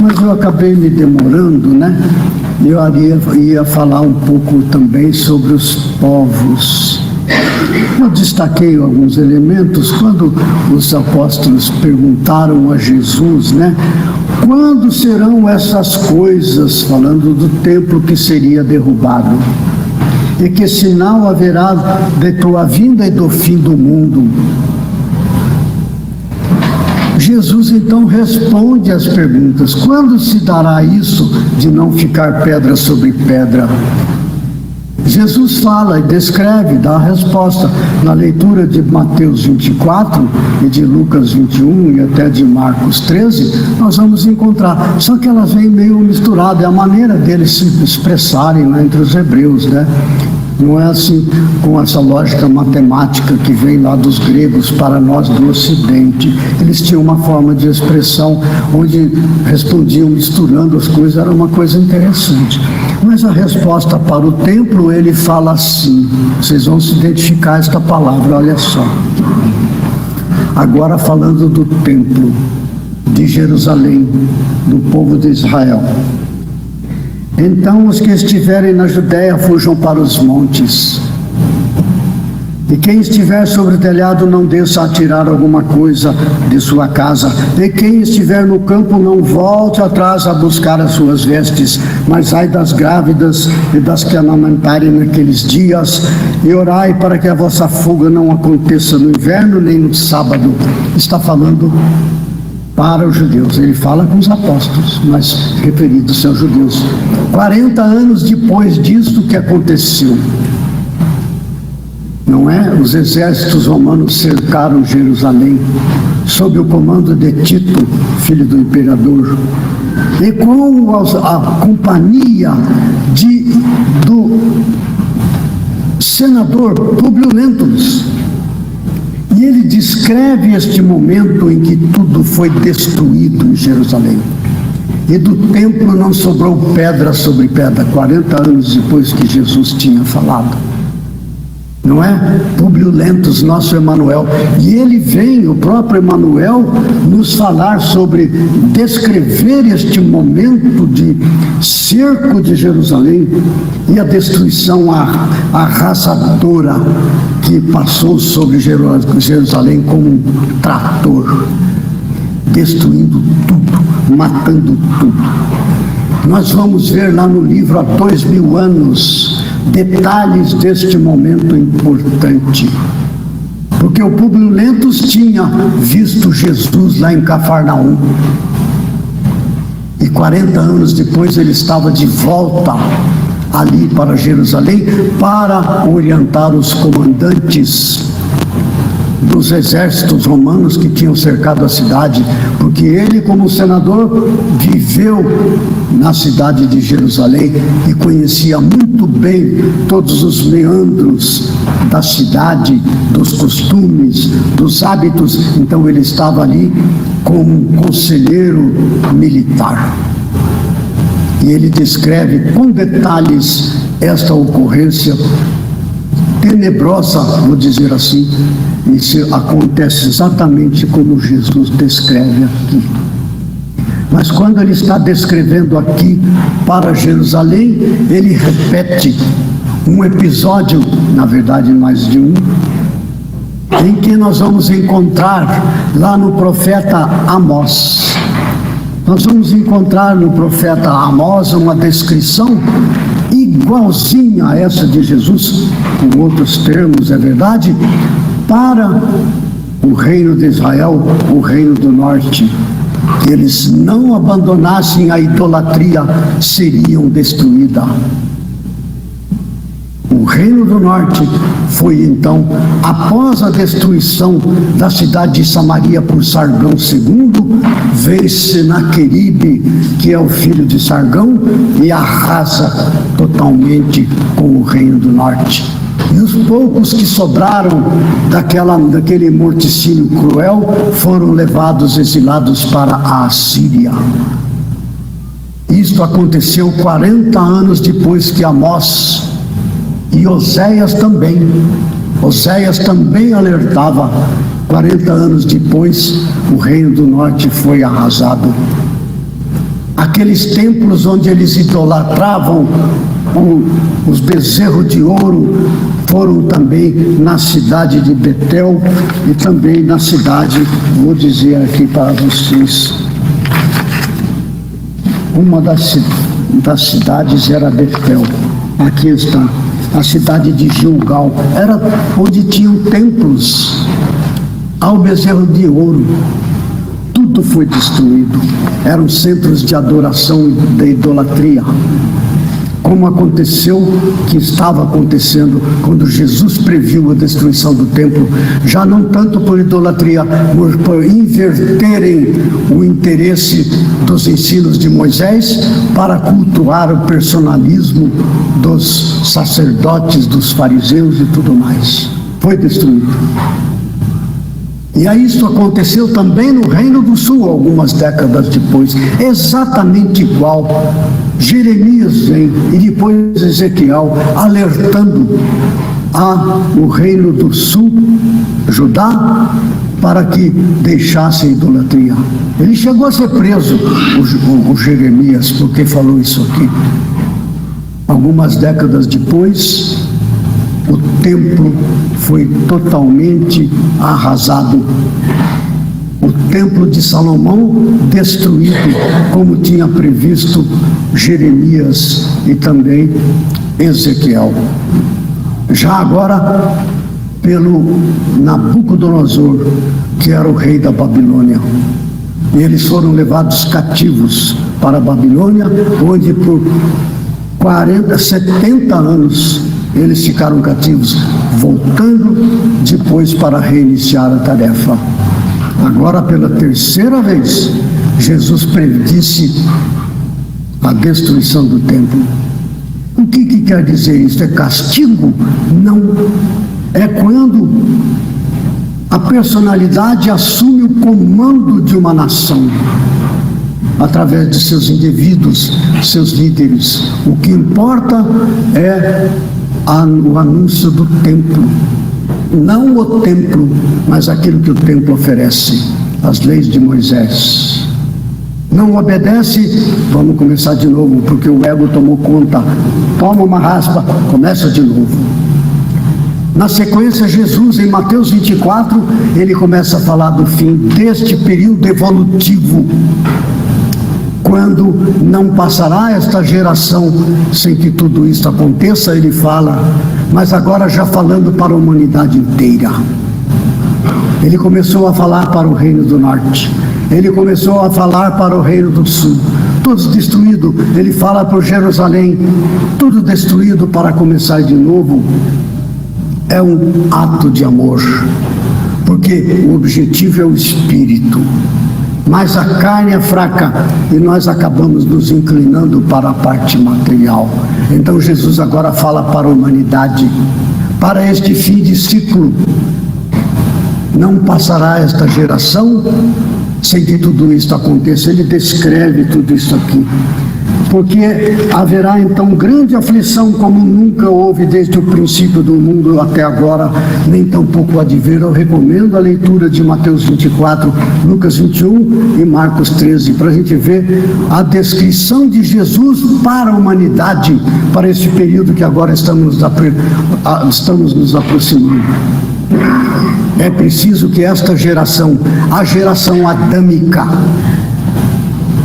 S2: mas eu acabei me demorando, né? Eu ia falar um pouco também sobre os povos. Eu destaquei alguns elementos quando os apóstolos perguntaram a Jesus, né? Quando serão essas coisas, falando do templo que seria derrubado? E que sinal haverá de tua vinda e do fim do mundo? Jesus então responde às perguntas. Quando se dará isso de não ficar pedra sobre pedra? Jesus fala e descreve, dá a resposta. Na leitura de Mateus 24 e de Lucas 21 e até de Marcos 13, nós vamos encontrar. Só que elas vêm meio misturadas, é a maneira deles se expressarem lá entre os hebreus, né? Não é assim com essa lógica matemática que vem lá dos gregos para nós do Ocidente. Eles tinham uma forma de expressão onde respondiam misturando as coisas, era uma coisa interessante. Mas a resposta para o templo, ele fala assim, vocês vão se identificar esta palavra, olha só. Agora falando do templo de Jerusalém, do povo de Israel. Então os que estiverem na Judéia fujam para os montes. E quem estiver sobre o telhado não desça a tirar alguma coisa de sua casa. E quem estiver no campo não volte atrás a buscar as suas vestes. Mas ai das grávidas e das que amamentarem naqueles dias. E orai para que a vossa fuga não aconteça no inverno nem no sábado. Está falando para os judeus. Ele fala com os apóstolos, mas referidos aos judeus. 40 anos depois disso que aconteceu. Não é? Os exércitos romanos cercaram Jerusalém sob o comando de Tito, filho do imperador, e com a companhia do senador Públio Lentulus. E ele descreve este momento em que tudo foi destruído em Jerusalém. E do templo não sobrou pedra sobre pedra, 40 anos depois que Jesus tinha falado. Não é? Públio Lentulus, nosso Emanuel. E ele vem, o próprio Emanuel, nos falar sobre, descrever este momento de cerco de Jerusalém e a destruição arrasadora que passou sobre Jerusalém como um trator, destruindo tudo, matando tudo. Nós vamos ver lá no livro há 2000 anos detalhes deste momento importante, porque o Públio Lentulus tinha visto Jesus lá em Cafarnaum e 40 anos depois ele estava de volta ali para Jerusalém para orientar os comandantes dos exércitos romanos que tinham cercado a cidade, porque ele, como senador, viveu na cidade de Jerusalém e conhecia muito bem todos os meandros da cidade, dos costumes, dos hábitos. Então ele estava ali como um conselheiro militar. E ele descreve com detalhes esta ocorrência tenebrosa, vou dizer assim. Isso acontece exatamente como Jesus descreve aqui. Mas quando ele está descrevendo aqui para Jerusalém, ele repete um episódio, na verdade mais de um, em que nós vamos encontrar lá no profeta Amós. Nós vamos encontrar no profeta Amós uma descrição igualzinha a essa de Jesus, com outros termos, é verdade, para o reino de Israel, o reino do norte. Que eles não abandonassem a idolatria, seriam destruídos. O reino do norte foi então, após a destruição da cidade de Samaria por Sargão II, veio Senaqueribe, que é o filho de Sargão, e arrasa totalmente com o reino do norte. E os poucos que sobraram daquele morticínio cruel foram levados, exilados para a Assíria. Isto aconteceu 40 anos depois que Amós e Oséias também. Oséias também alertava. 40 anos depois, o reino do norte foi arrasado. Aqueles templos onde eles idolatravam os bezerros de ouro foram também na cidade de Betel e também na cidade, vou dizer aqui para vocês, uma das cidades era Betel. Aqui está a cidade de Gilgal, era onde tinham templos ao bezerro de ouro. Tudo foi destruído, eram centros de adoração e de idolatria. como aconteceu, que estava acontecendo quando Jesus previu a destruição do templo, já não tanto por idolatria, mas por inverterem o interesse dos ensinos de Moisés para cultuar o personalismo dos sacerdotes, dos fariseus e tudo mais. Foi destruído. E aí isso aconteceu também no Reino do Sul, algumas décadas depois, exatamente igual. Jeremias vem e depois Ezequiel alertando o Reino do Sul, Judá, para que deixasse a idolatria. Ele chegou a ser preso, o Jeremias, porque falou isso aqui. Algumas décadas depois, o templo foi totalmente arrasado. O templo de Salomão destruído, como tinha previsto Jeremias e também Ezequiel. Já agora, pelo Nabucodonosor, que era o rei da Babilônia. Eles foram levados cativos para a Babilônia, onde por 70 anos eles ficaram cativos, voltando depois para reiniciar a tarefa. Agora, pela terceira vez, Jesus predisse a destruição do templo. O que quer dizer isso? É castigo? Não. É quando a personalidade assume o comando de uma nação, através de seus indivíduos, seus líderes. O que importa é o anúncio do templo. Não o templo, mas aquilo que o templo oferece, as leis de Moisés. Não obedece, vamos começar de novo, porque o ego tomou conta. Toma uma raspa, começa de novo. Na sequência, Jesus, em Mateus 24, ele começa a falar do fim deste período evolutivo, quando não passará esta geração sem que tudo isso aconteça. Ele fala, mas agora já falando para a humanidade inteira. Ele começou a falar para o Reino do Norte, ele começou a falar para o Reino do Sul, tudo destruído. Ele fala para Jerusalém, tudo destruído para começar de novo. É um ato de amor, porque o objetivo é o espírito, mas a carne é fraca e nós acabamos nos inclinando para a parte material. Então Jesus agora fala para a humanidade, para este fim de ciclo. Não passará esta geração sem que tudo isso aconteça. Ele descreve tudo isso aqui, porque haverá então grande aflição como nunca houve desde o princípio do mundo até agora, nem tampouco há de ver. Eu recomendo a leitura de Mateus 24, Lucas 21 e Marcos 13, para a gente ver a descrição de Jesus para a humanidade, para esse período que agora estamos nos aproximando. É preciso que esta geração, a geração adâmica,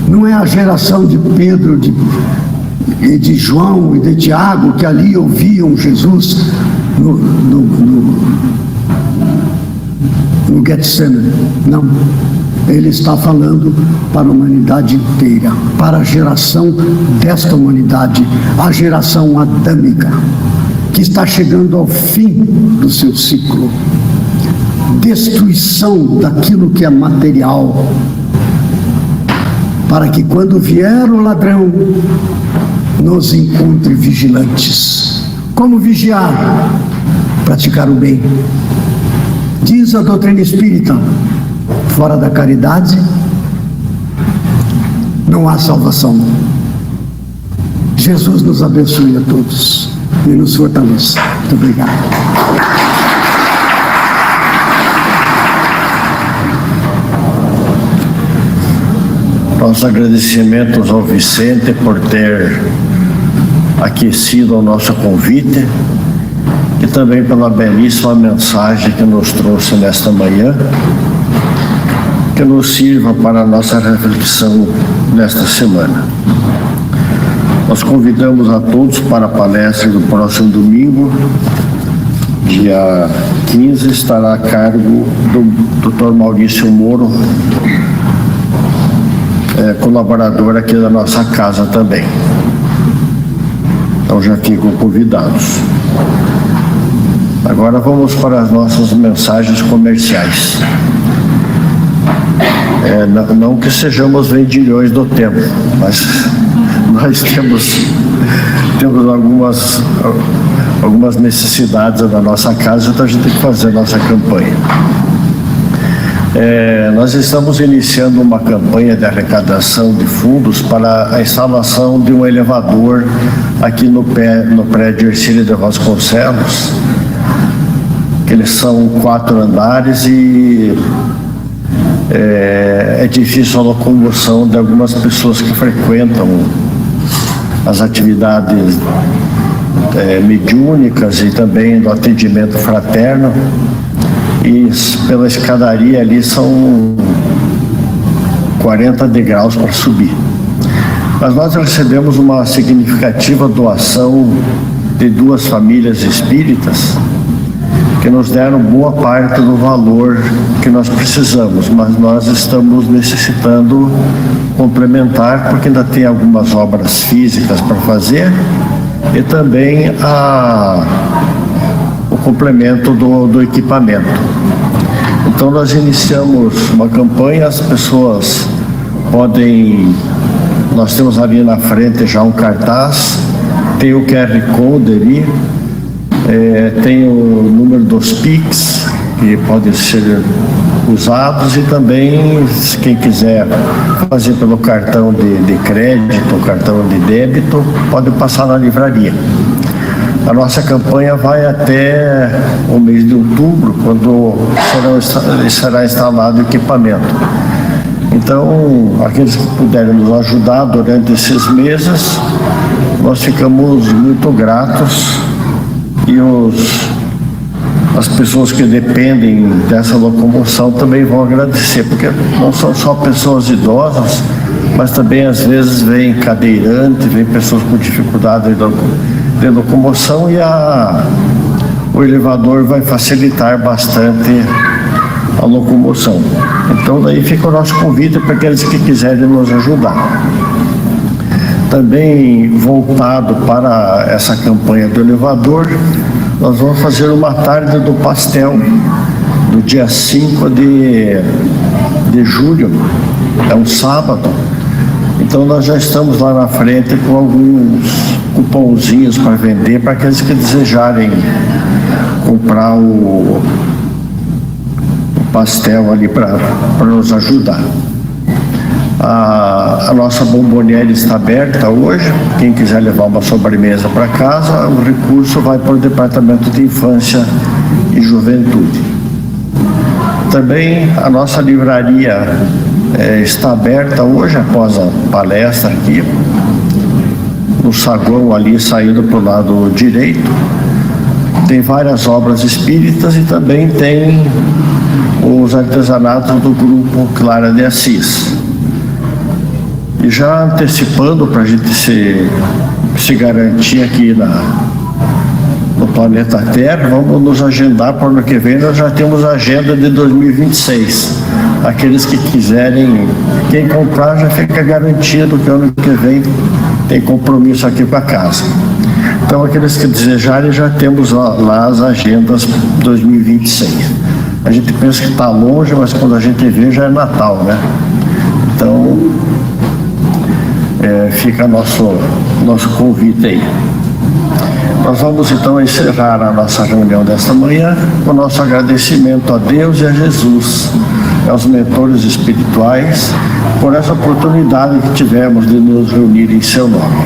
S2: não é a geração de Pedro, de João e de Tiago, que ali ouviam Jesus no Getsemane. Não. Ele está falando para a humanidade inteira, para a geração desta humanidade, a geração adâmica, que está chegando ao fim do seu ciclo. Destruição daquilo que é material, para que quando vier o ladrão, nos encontre vigilantes. Como vigiar? Praticar o bem. Diz a doutrina espírita, fora da caridade não há salvação. Jesus nos abençoe a todos e nos fortaleça. Muito obrigado.
S1: Nossos agradecimentos ao Vicente por ter aquecido o nosso convite e também pela belíssima mensagem que nos trouxe nesta manhã, que nos sirva para a nossa reflexão nesta semana. Nós convidamos a todos para a palestra do próximo domingo, dia 15, estará a cargo do Dr. Maurício Moro, colaborador aqui da nossa casa também. Então já ficam convidados. Agora vamos para as nossas mensagens comerciais. Não que sejamos vendilhões do tempo, mas nós temos algumas necessidades da nossa casa, então a gente tem que fazer a nossa campanha. Nós estamos iniciando uma campanha de arrecadação de fundos para a instalação de um elevador aqui no prédio Hercílio de Vasconcelos, que eles são 4 andares e é difícil a locomoção de algumas pessoas que frequentam as atividades mediúnicas e também do atendimento fraterno, e pela escadaria ali são 40 degraus para subir. Mas nós recebemos uma significativa doação de 2 famílias espíritas que nos deram boa parte do valor que nós precisamos, mas nós estamos necessitando complementar, porque ainda tem algumas obras físicas para fazer e também o complemento do equipamento. Então nós iniciamos uma campanha, as pessoas nós temos ali na frente já um cartaz, tem o QR Code ali, tem o número dos PIX, que podem ser usados, e também, se quem quiser fazer pelo cartão de crédito, cartão de débito, pode passar na livraria. A nossa campanha vai até o mês de outubro, quando será instalado o equipamento. Então, aqueles que puderem nos ajudar durante esses meses, nós ficamos muito gratos, e as pessoas que dependem dessa locomoção também vão agradecer, porque não são só pessoas idosas, mas também às vezes vem cadeirante, vem pessoas com dificuldade de locomoção, e o elevador vai facilitar bastante a locomoção. Então daí fica o nosso convite para aqueles que quiserem nos ajudar. Também voltado para essa campanha do elevador, nós vamos fazer uma tarde do pastel, no dia 5 de julho, é um sábado. Então nós já estamos lá na frente com alguns cupomzinhos para vender, para aqueles que desejarem comprar o pastel ali para nos ajudar. A nossa bomboniere está aberta hoje. Quem quiser levar uma sobremesa para casa, o recurso vai para o Departamento de Infância e Juventude. Também a nossa livraria está aberta hoje, após a palestra aqui, no saguão ali, saindo para o lado direito. Tem várias obras espíritas e também tem os artesanatos do grupo Clara de Assis. E já antecipando, para a gente se garantir aqui no planeta Terra, vamos nos agendar para o ano que vem. Nós já temos a agenda de 2026. Aqueles que quiserem, quem comprar já fica garantido que ano que vem tem compromisso aqui com a casa. Então, aqueles que desejarem, já temos lá as agendas 2026. A gente pensa que está longe, mas quando a gente vê já é Natal, né? Então, fica nosso convite aí. Nós vamos então encerrar a nossa reunião desta manhã com o nosso agradecimento a Deus e a Jesus, aos mentores espirituais, por essa oportunidade que tivemos de nos reunir em seu nome.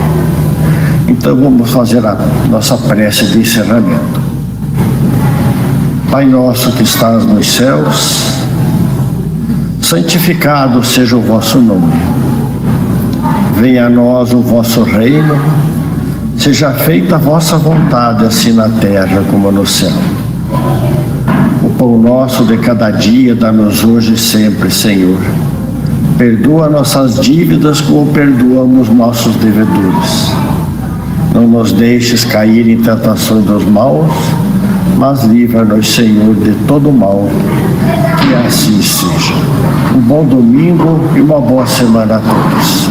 S1: Então vamos fazer a nossa prece de encerramento. Pai nosso que estás nos céus, santificado seja o vosso nome. Venha a nós o vosso reino, seja feita a vossa vontade, assim na terra como no céu. O pão nosso de cada dia dá-nos hoje e sempre, Senhor. Perdoa nossas dívidas como perdoamos nossos devedores. Não nos deixes cair em tentações dos maus, mas livra-nos, Senhor, de todo mal. Que assim seja. Um bom domingo e uma boa semana a todos.